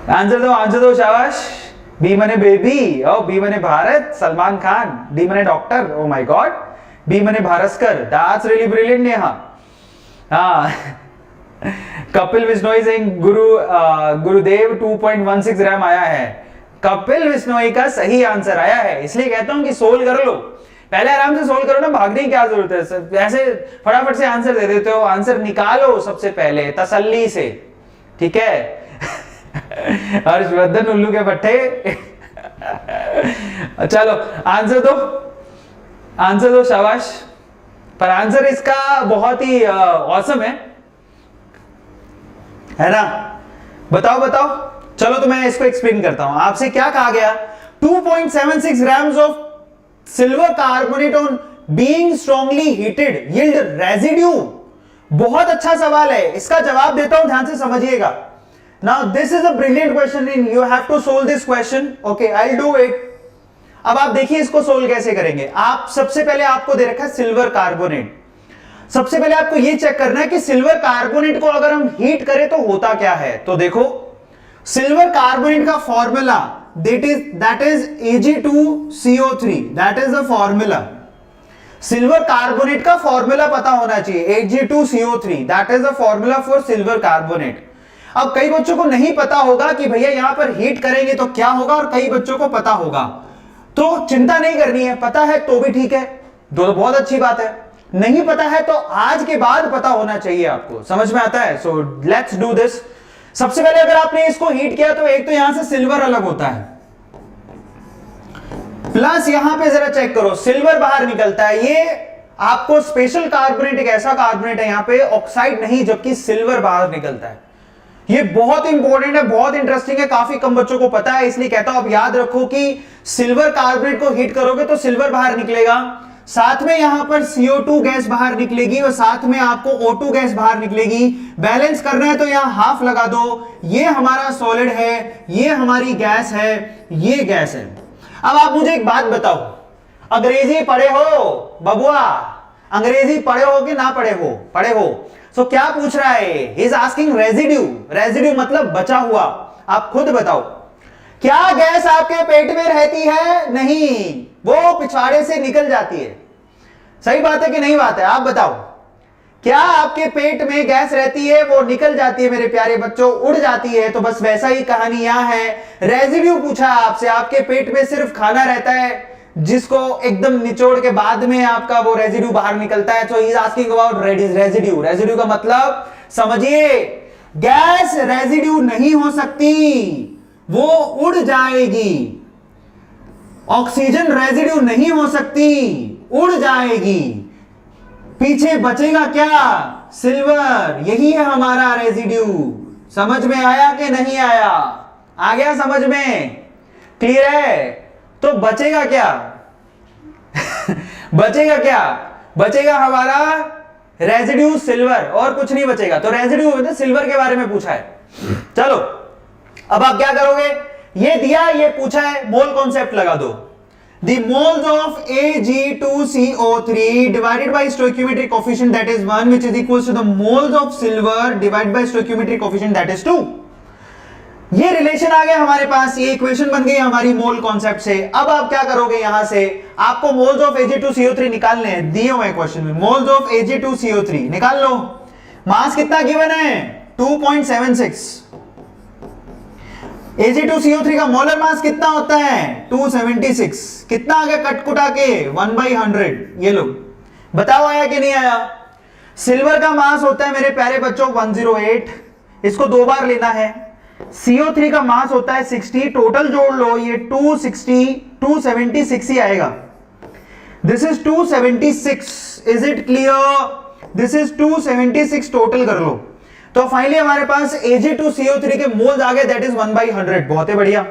आंसर दो, शाबाश। बी मने बेबी, ओ बी मने भारत, सलमान खान। डी मने doctor, oh my god. B मने Bharaskar, that's really brilliant Neha. हाँ कपिल विश्नोई सिंह, गुरुदेव 2.16 रैम आया है। कपिल विश्नोई का सही आंसर आया है, इसलिए कहता हूं कि सोल्व कर लो। पहले आराम से सोल्व करो ना, भागने की क्या जरूरत है? ऐसे फटाफट से आंसर दे देते हो। आंसर निकालो सबसे पहले तसल्ली से, ठीक है? हर्षवर्धन उल्लू के पट्टे। चलो आंसर दो, आंसर दो, शाबाश। पर आंसर इसका बहुत ही औसम है ना? बताओ बताओ। चलो तो मैं इसको एक्सप्लेन करता हूं। आपसे क्या कहा गया? 2.76 grams of silver carbonate on being strongly heated yield residue। बहुत अच्छा सवाल है, इसका जवाब देता हूं, ध्यान से समझिएगा। Now this is a brilliant question and you have to solve this question. Okay, I'll do it. अब आप देखिए इसको सोल्व कैसे करेंगे। आप सबसे पहले आपको दे रखा है सिल्वर कार्बोनेट। सबसे पहले आपको यह चेक करना है कि सिल्वर कार्बोनेट को अगर हम हीट करें तो होता क्या है। तो देखो, सिल्वर कार्बोनेट का formula that is Ag2CO3, that is the formula. Silver carbonate का फॉर्मूला पता होना चाहिए, Ag2CO3, that is the formula for silver carbonate. अब कई बच्चों को नहीं पता होगा कि भैया यहां पर हीट करेंगे तो क्या होगा, और कई बच्चों को पता होगा। तो चिंता नहीं करनी है, पता है तो भी ठीक है, तो बहुत अच्छी बात है। नहीं पता है तो आज के बाद पता होना चाहिए आपको। समझ में आता है? So let's do this. सबसे पहले अगर आपने इसको हीट किया तो एक तो यहां से सिल्वर अलग होता है, प्लस यहां पे जरा चेक करो सिल्वर बाहर निकलता है। ये आपको स्पेशल कार्बोनेट, एक ऐसा कार्बोनेट है यहां पे ऑक्साइड नहीं, जबकि सिल्वर बाहर निकलता है। ये बहुत इंपॉर्टेंट है, बहुत इंटरेस्टिंग है, काफी कम बच्चों को पता है, इसलिए कहता हूं अब याद रखो कि सिल्वर कार्बोनेट को हीट करोगे तो सिल्वर बाहर निकलेगा, साथ में यहां पर CO2 गैस बाहर निकलेगी और साथ में आपको O2 गैस बाहर निकलेगी। बैलेंस करना है तो यहां हाफ लगा दो। ये हमारा सॉलिड है, ये हमारी गैस है, ये गैस है। अब आप मुझे एक बात बताओ, अंग्रेजी पढ़े हो बबुआ? अंग्रेजी पढ़े हो कि ना पढ़े हो? पढ़े हो। सो क्या पूछ रहा है? He is asking residue. Residue मतलब बचा हुआ। आप खुद बताओ, क्या गैस आपके पेट में रहती है? नहीं, वो पिछवाड़े से निकल जाती है। सही बात है कि नहीं बात है? आप बताओ, क्या आपके पेट में गैस रहती है? वो निकल जाती है मेरे प्यारे बच्चों, उड़ जाती है। तो बस वैसा ही कहानी यहां है। रेजिड्यू पूछा आपसे, आपके पेट में सिर्फ खाना रहता है जिसको एकदम निचोड़ के बाद में आपका वो रेजिड्यू बाहर निकलता है। तो he is asking about residue. Residue का मतलब समझिए, गैस रेजिड्यू नहीं हो सकती, वो उड़ जाएगी। ऑक्सीजन रेजिड्यू नहीं हो सकती, उड़ जाएगी। पीछे बचेगा क्या? सिल्वर। यही है हमारा रेजिड्यू। समझ में आया कि नहीं आया? आ गया समझ में? क्लियर है? तो बचेगा क्या? बचेगा क्या? बचेगा हमारा रेजिड्यू सिल्वर, और कुछ नहीं बचेगा। तो रेजिड्यू मतलब सिल्वर के बारे में पूछा है। चलो अब आप क्या करोगे? ये दिया, ये पूछा है, मोल कॉन्सेप्ट लगा दो। The moles of Ag2CO3 divided by stoichiometric coefficient that is 1, which is equals to the moles of silver divided by stoichiometric coefficient that is 2। ये रिलेशन आ गया हमारे पास, ये इक्वेशन बन गई हमारी मोल कॉन्सेप्ट से। अब आप क्या करोगे? यहां से आपको मोल्स ऑफ Ag2CO3 निकालने हैं, दिए हुए हैं क्वेश्चन में। मोल्स ऑफ Ag2CO3 निकाल लो। मास कितना गिवन है? 2.76। Ag2CO3 का मोलर मास कितना होता है? 276। कितना आ गया कट कुटा के? 1/100। ये लो, बताओ आया कि नहीं आया? सिल्वर का मास होता है मेरे प्यारे बच्चों 108। इसको दो बार लेना है। CO3 का मास होता है 60, टोटल जोड़ लो ये 276 ही आएगा। This is 276, is it clear? This is 276 total कर लो। तो फाइनली हमारे पास Ag2CO3 के मोल्स आ गए, दैट इज 1/100। बहुत ही बढ़िया।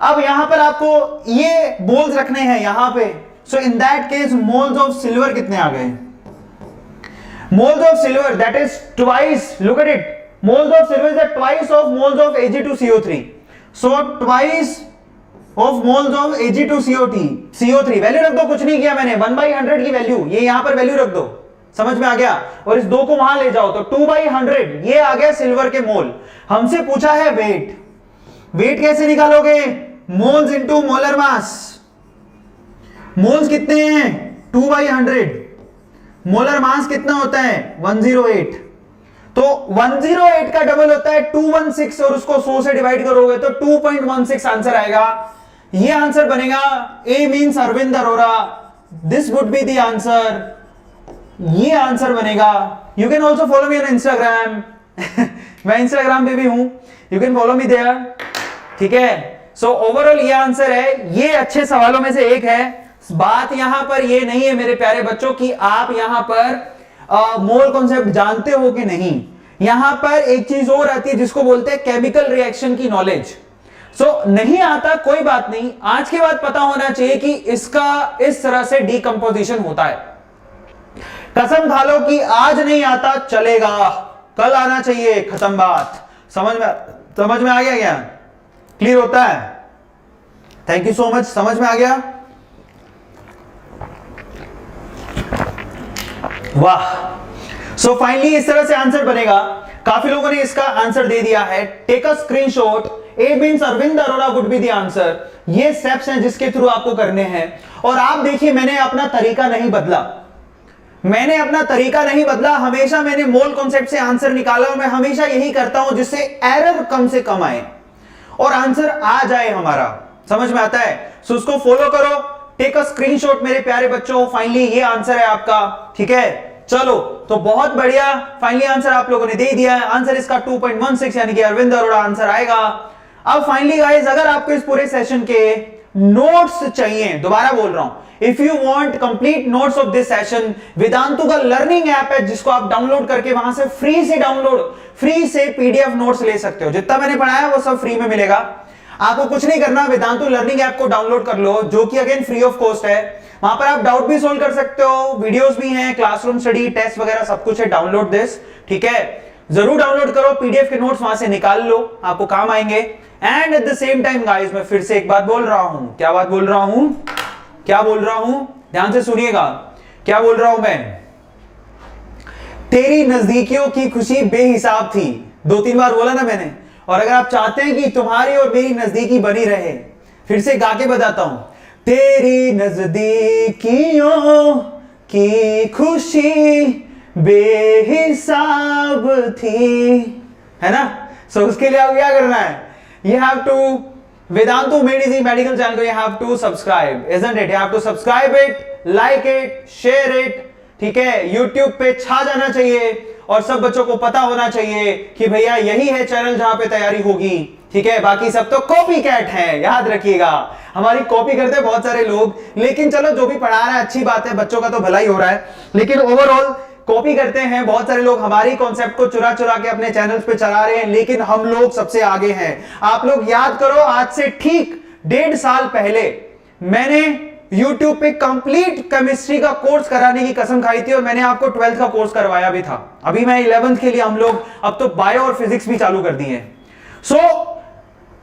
अब यहां पर आपको ये मोल्स रखने हैं यहां पे, so in that case moles of silver कितने आ गए? Moles of silver that is twice, look at it, moles of silver is the twice of moles of Ag2CO3. So twice of moles of Ag2CO3 value रख दो, कुछ नहीं किया मैंने, 1/100 की वैल्यू, ये यहां पर वैल्यू रख दो, समझ में आ गया? और इस 2 को वहां ले जाओ तो 2/100 ये आ गया सिल्वर के मोल। हमसे पूछा है वेट, वेट कैसे निकालोगे? Moles into molar mass. Moles कितने हैं? 2/100। मोलर मास कितना होता है? 108। तो 108 का डबल होता है 216, और उसको 100 से डिवाइड करोगे तो 2.16 आंसर आएगा। ये आंसर बनेगा। A means Arvind Arora, this would be the answer. ये आंसर बनेगा। You can also follow me on Instagram मैं इंस्टाग्राम पे भी हूं, you can follow me there, ठीक है? सो ओवरऑल ये आंसर है। ये अच्छे सवालों में से एक है। बात यहां पर ये नहीं है मेरे प्यारे बच्चों कि आप यहां पर मोल कॉन्सेप्ट जानते हो कि नहीं। यहां पर एक चीज और आती है जिसको बोलते हैं केमिकल रिएक्शन की नॉलेज। सो नहीं आता कोई बात नहीं, आज के बाद पता होना चाहिए कि इसका इस तरह से डीकंपोजिशन होता है। कसम खा लो कि आज नहीं आता चलेगा, कल आना चाहिए, खत्म बात। समझ में आ गया क्या? क्लियर होता है? Thank you so much. समझ में आ गया? वाह। सो फाइनली इस तरह से आंसर बनेगा। काफी लोगों ने इसका आंसर दे दिया है। Take a screenshot. A means Arvind Arora would be the answer. ये स्टेप्स हैं जिसके थ्रू आपको करने हैं। और आप देखिए, मैंने अपना तरीका नहीं बदला, हमेशा मैंने मोल कॉन्सेप्ट से आंसर निकाला, और मैं हमेशा यही करता हूं जिससे एरर कम से कम आए और आंसर आ जाए हमारा। समझ में आता है? सो उसको फॉलो करो, टेक अ स्क्रीनशॉट मेरे प्यारे बच्चों। फाइनली ये आंसर है आपका, ठीक है? चलो, तो बहुत बढ़िया, फाइनली आंसर आप लोगों ने दे दिया है। आंसर इसका 2.16 यानी कि अरविंद अरोड़ा आंसर आएगा। अब फाइनली गाइस, अगर आपको इस पूरे सेशन के नोट्स चाहिए, दोबारा बोल रहा हूं, if you want complete notes of this session, Vedantu का लर्निंग ऐप है जिसको आप डाउनलोड करके वहां से फ्री से पीडीएफ नोट्स ले सकते हो। जितना मैंने पढ़ाया वो सब फ्री में मिलेगा। आपको कुछ नहीं करना, वेदांतु लर्निंग ऐप को डाउनलोड कर लो, जो कि अगेन फ्री ऑफ कॉस्ट है। वहां पर आप डाउट भी सोल्व कर सकते हो, वीडियोस भी हैं, क्लासरूम स्टडी, टेस्ट वगैरह सब कुछ है। डाउनलोड दिस, ठीक है? जरूर डाउनलोड करो, पीडीएफ के नोट्स वहां से निकाल लो, आपको काम आएंगे। And at the same time guys, मैं फिर से एक बात बोल रहा हूं। क्या बात बोल रहा हूं? ध्यान से सुनिएगा। क्या बोल रहा हूं मैं? तेरी नजदीकियों की खुशी बेहिसाब थी, 2-3 बार बोला ना मैंने। और अगर आप चाहते हैं कि तुम्हारी और मेरी नजदीकी बनी रहे, फिर से गा के बताता हूं। तेरी नजदीकियों की खुशी बेहिसाब थी, है ना? सो उसके लिए आपको क्या करना है? You have to Vedantu Medicine Medical channel को you have to subscribe, isn't it? You have to subscribe it, like it, share it, ठीक है? YouTube पे छा जाना चाहिए और सब बच्चों को पता होना चाहिए कि भैया यही है चैनल जहां पे तैयारी होगी, ठीक है? बाकी सब तो कॉपी कैट है, याद रखिएगा। हमारी कॉपी करते हैं बहुत सारे लोग, लेकिन चलो जो भी पढ़ा रहा है अच्छी बात है, बच्चों का तो भला ही हो रहा है, लेकिन ओवरऑल कॉपी करते हैं बहुत सारे लोग। हमारी कॉन्सेप्ट को चुरा के अपने चैनल्स पे चला रहे हैं, लेकिन हम लोग सबसे आगे हैं। आप लोग याद करो, आज से ठीक 1.5 साल पहले मैंने YouTube पे कंप्लीट केमिस्ट्री का कोर्स कराने की कसम खाई थी, और मैंने आपको 12th का कोर्स करवाया भी था। अभी मैं 11th के लिए हम लोग अब तो बायो और फिजिक्स भी चालू कर दिए हैं। सो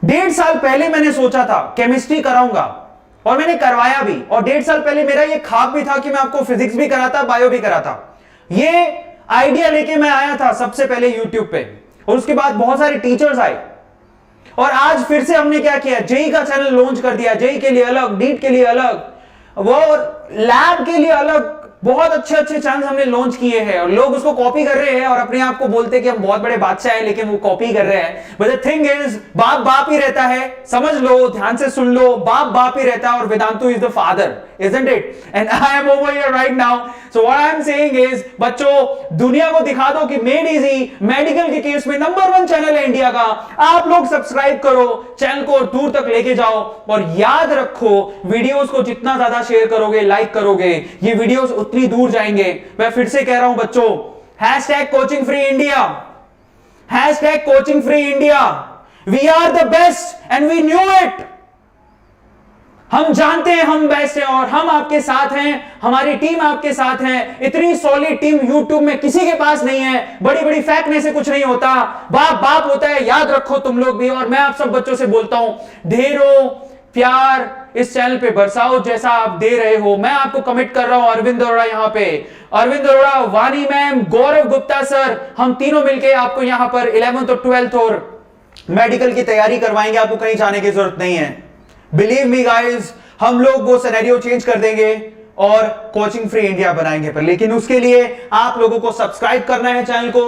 1.5 साल पहले मैंने सोचा था केमिस्ट्री कराऊंगा, और मैंने करवाया भी। और 1.5 साल पहले मेरा ये ख्वाब भी था कि मैं आपको फिजिक्स भी कराता, बायो भी कराता। ये आइडिया लेके मैं आया था सबसे पहले YouTube पे, और उसके बाद बहुत सारे टीचर्स आए, और आज फिर से हमने क्या किया, जेई का चैनल लॉन्च कर दिया। जेई के लिए अलग, नीट के लिए अलग, वो लैब के लिए अलग बहुत अच्छे अच्छे चैनल हमने लॉन्च किए हैं और लोग उसको कॉपी कर रहे हैं और अपने आप को बोलते हैं कि हम बहुत बड़े बादशाह हैं, लेकिन वो कॉपी कर रहे हैं। बट द थिंग इज, बाप बाप ही रहता है, समझ लो, ध्यान से सुन लो, बाप बाप ही रहता है और Vedantu is the father, isn't it? And I am over here right now. So what I am saying is, बच्चों दुनिया को दिखा दो कि मेड इजी मेडिकल के केस में नंबर 1 चैनल है इंडिया का। आप लोग सब्सक्राइब करो, चैनल को दूर तक लेके जाओ और याद रखो, वीडियोस को जितना ज्यादा शेयर करोगे, लाइक करोगे, ये वीडियोस उतनी दूर जाएंगे। मैं फिर से कह रहा हूं बच्चों, #coaching free India, #coaching free India. We are the best and we knew it. हम जानते हैं हम बेस्ट हैं और हम आपके साथ हैं, हमारी टीम आपके साथ है। इतनी सॉलिड टीम यूट्यूब में किसी के पास नहीं है। बड़ी बड़ी फैक्टने से कुछ नहीं होता, बाप बाप होता है, याद रखो तुम लोग भी। और मैं आप सब बच्चों से बोलता हूं, ढेरों प्यार इस चैनल पे बरसाओ जैसा आप दे रहे हो। मैं आपको कमिट कर रहा हूं, अरविंद अरोड़ा यहां पे, अरविंद अरोड़ा, वानी मैम, गौरव गुप्ता सर, हम तीनों मिलकर आपको यहां पर 11th और 12th और मेडिकल की तैयारी करवाएंगे। आपको कहीं जाने की जरूरत नहीं है। बिलीव मी गाइस, हम लोग वो सिनेरियो चेंज कर देंगे और कोचिंग फ्री इंडिया बनाएंगे। पर लेकिन उसके लिए आप लोगों को सब्सक्राइब करना है चैनल को,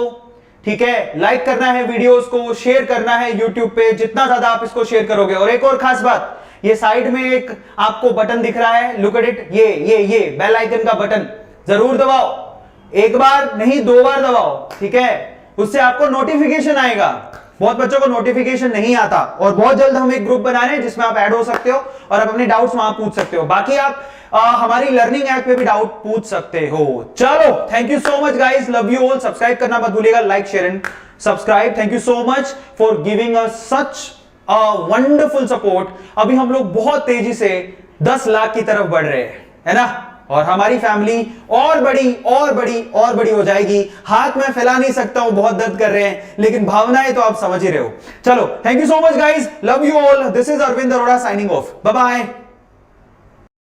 ठीक है, लाइक करना है वीडियोस को, शेयर करना है यूट्यूब पे। जितना ज्यादा आप इसको शेयर करोगे। और एक और खास बात, ये साइड में एक आपको बटन दिख रहा है, लुक एट इट, ये बेल आइकन का बटन जरूर दबाओ। एक बार नहीं 2 बार दबाओ, ठीक है, उससे आपको नोटिफिकेशन आएगा। बहुत बच्चों को नोटिफिकेशन नहीं आता और बहुत जल्द हम एक ग्रुप बना रहे हैं जिसमें आप ऐड हो सकते हो और आप अपने डाउट्स वहां पूछ सकते हो। बाकी आप हमारी लर्निंग ऐप पे भी डाउट पूछ सकते हो। चलो, thank you so much guys, love you all. Subscribe करना मत भूलिएगा, like share and subscribe. Thank you so much for giving us such wonderful support. अभी हम लोग बहुत तेजी से 10 लाख की तरफ बढ़ रहे हैं, है ना, और हमारी फैमिली और बड़ी और बड़ी और बड़ी हो जाएगी। हाथ में फैला नहीं सकता हूं, बहुत दर्द कर रहे हैं, लेकिन भावनाएं तो आप समझ ही रहे हो। चलो, thank you so much guys, love you all. This is Arvind Arora signing off, bye bye.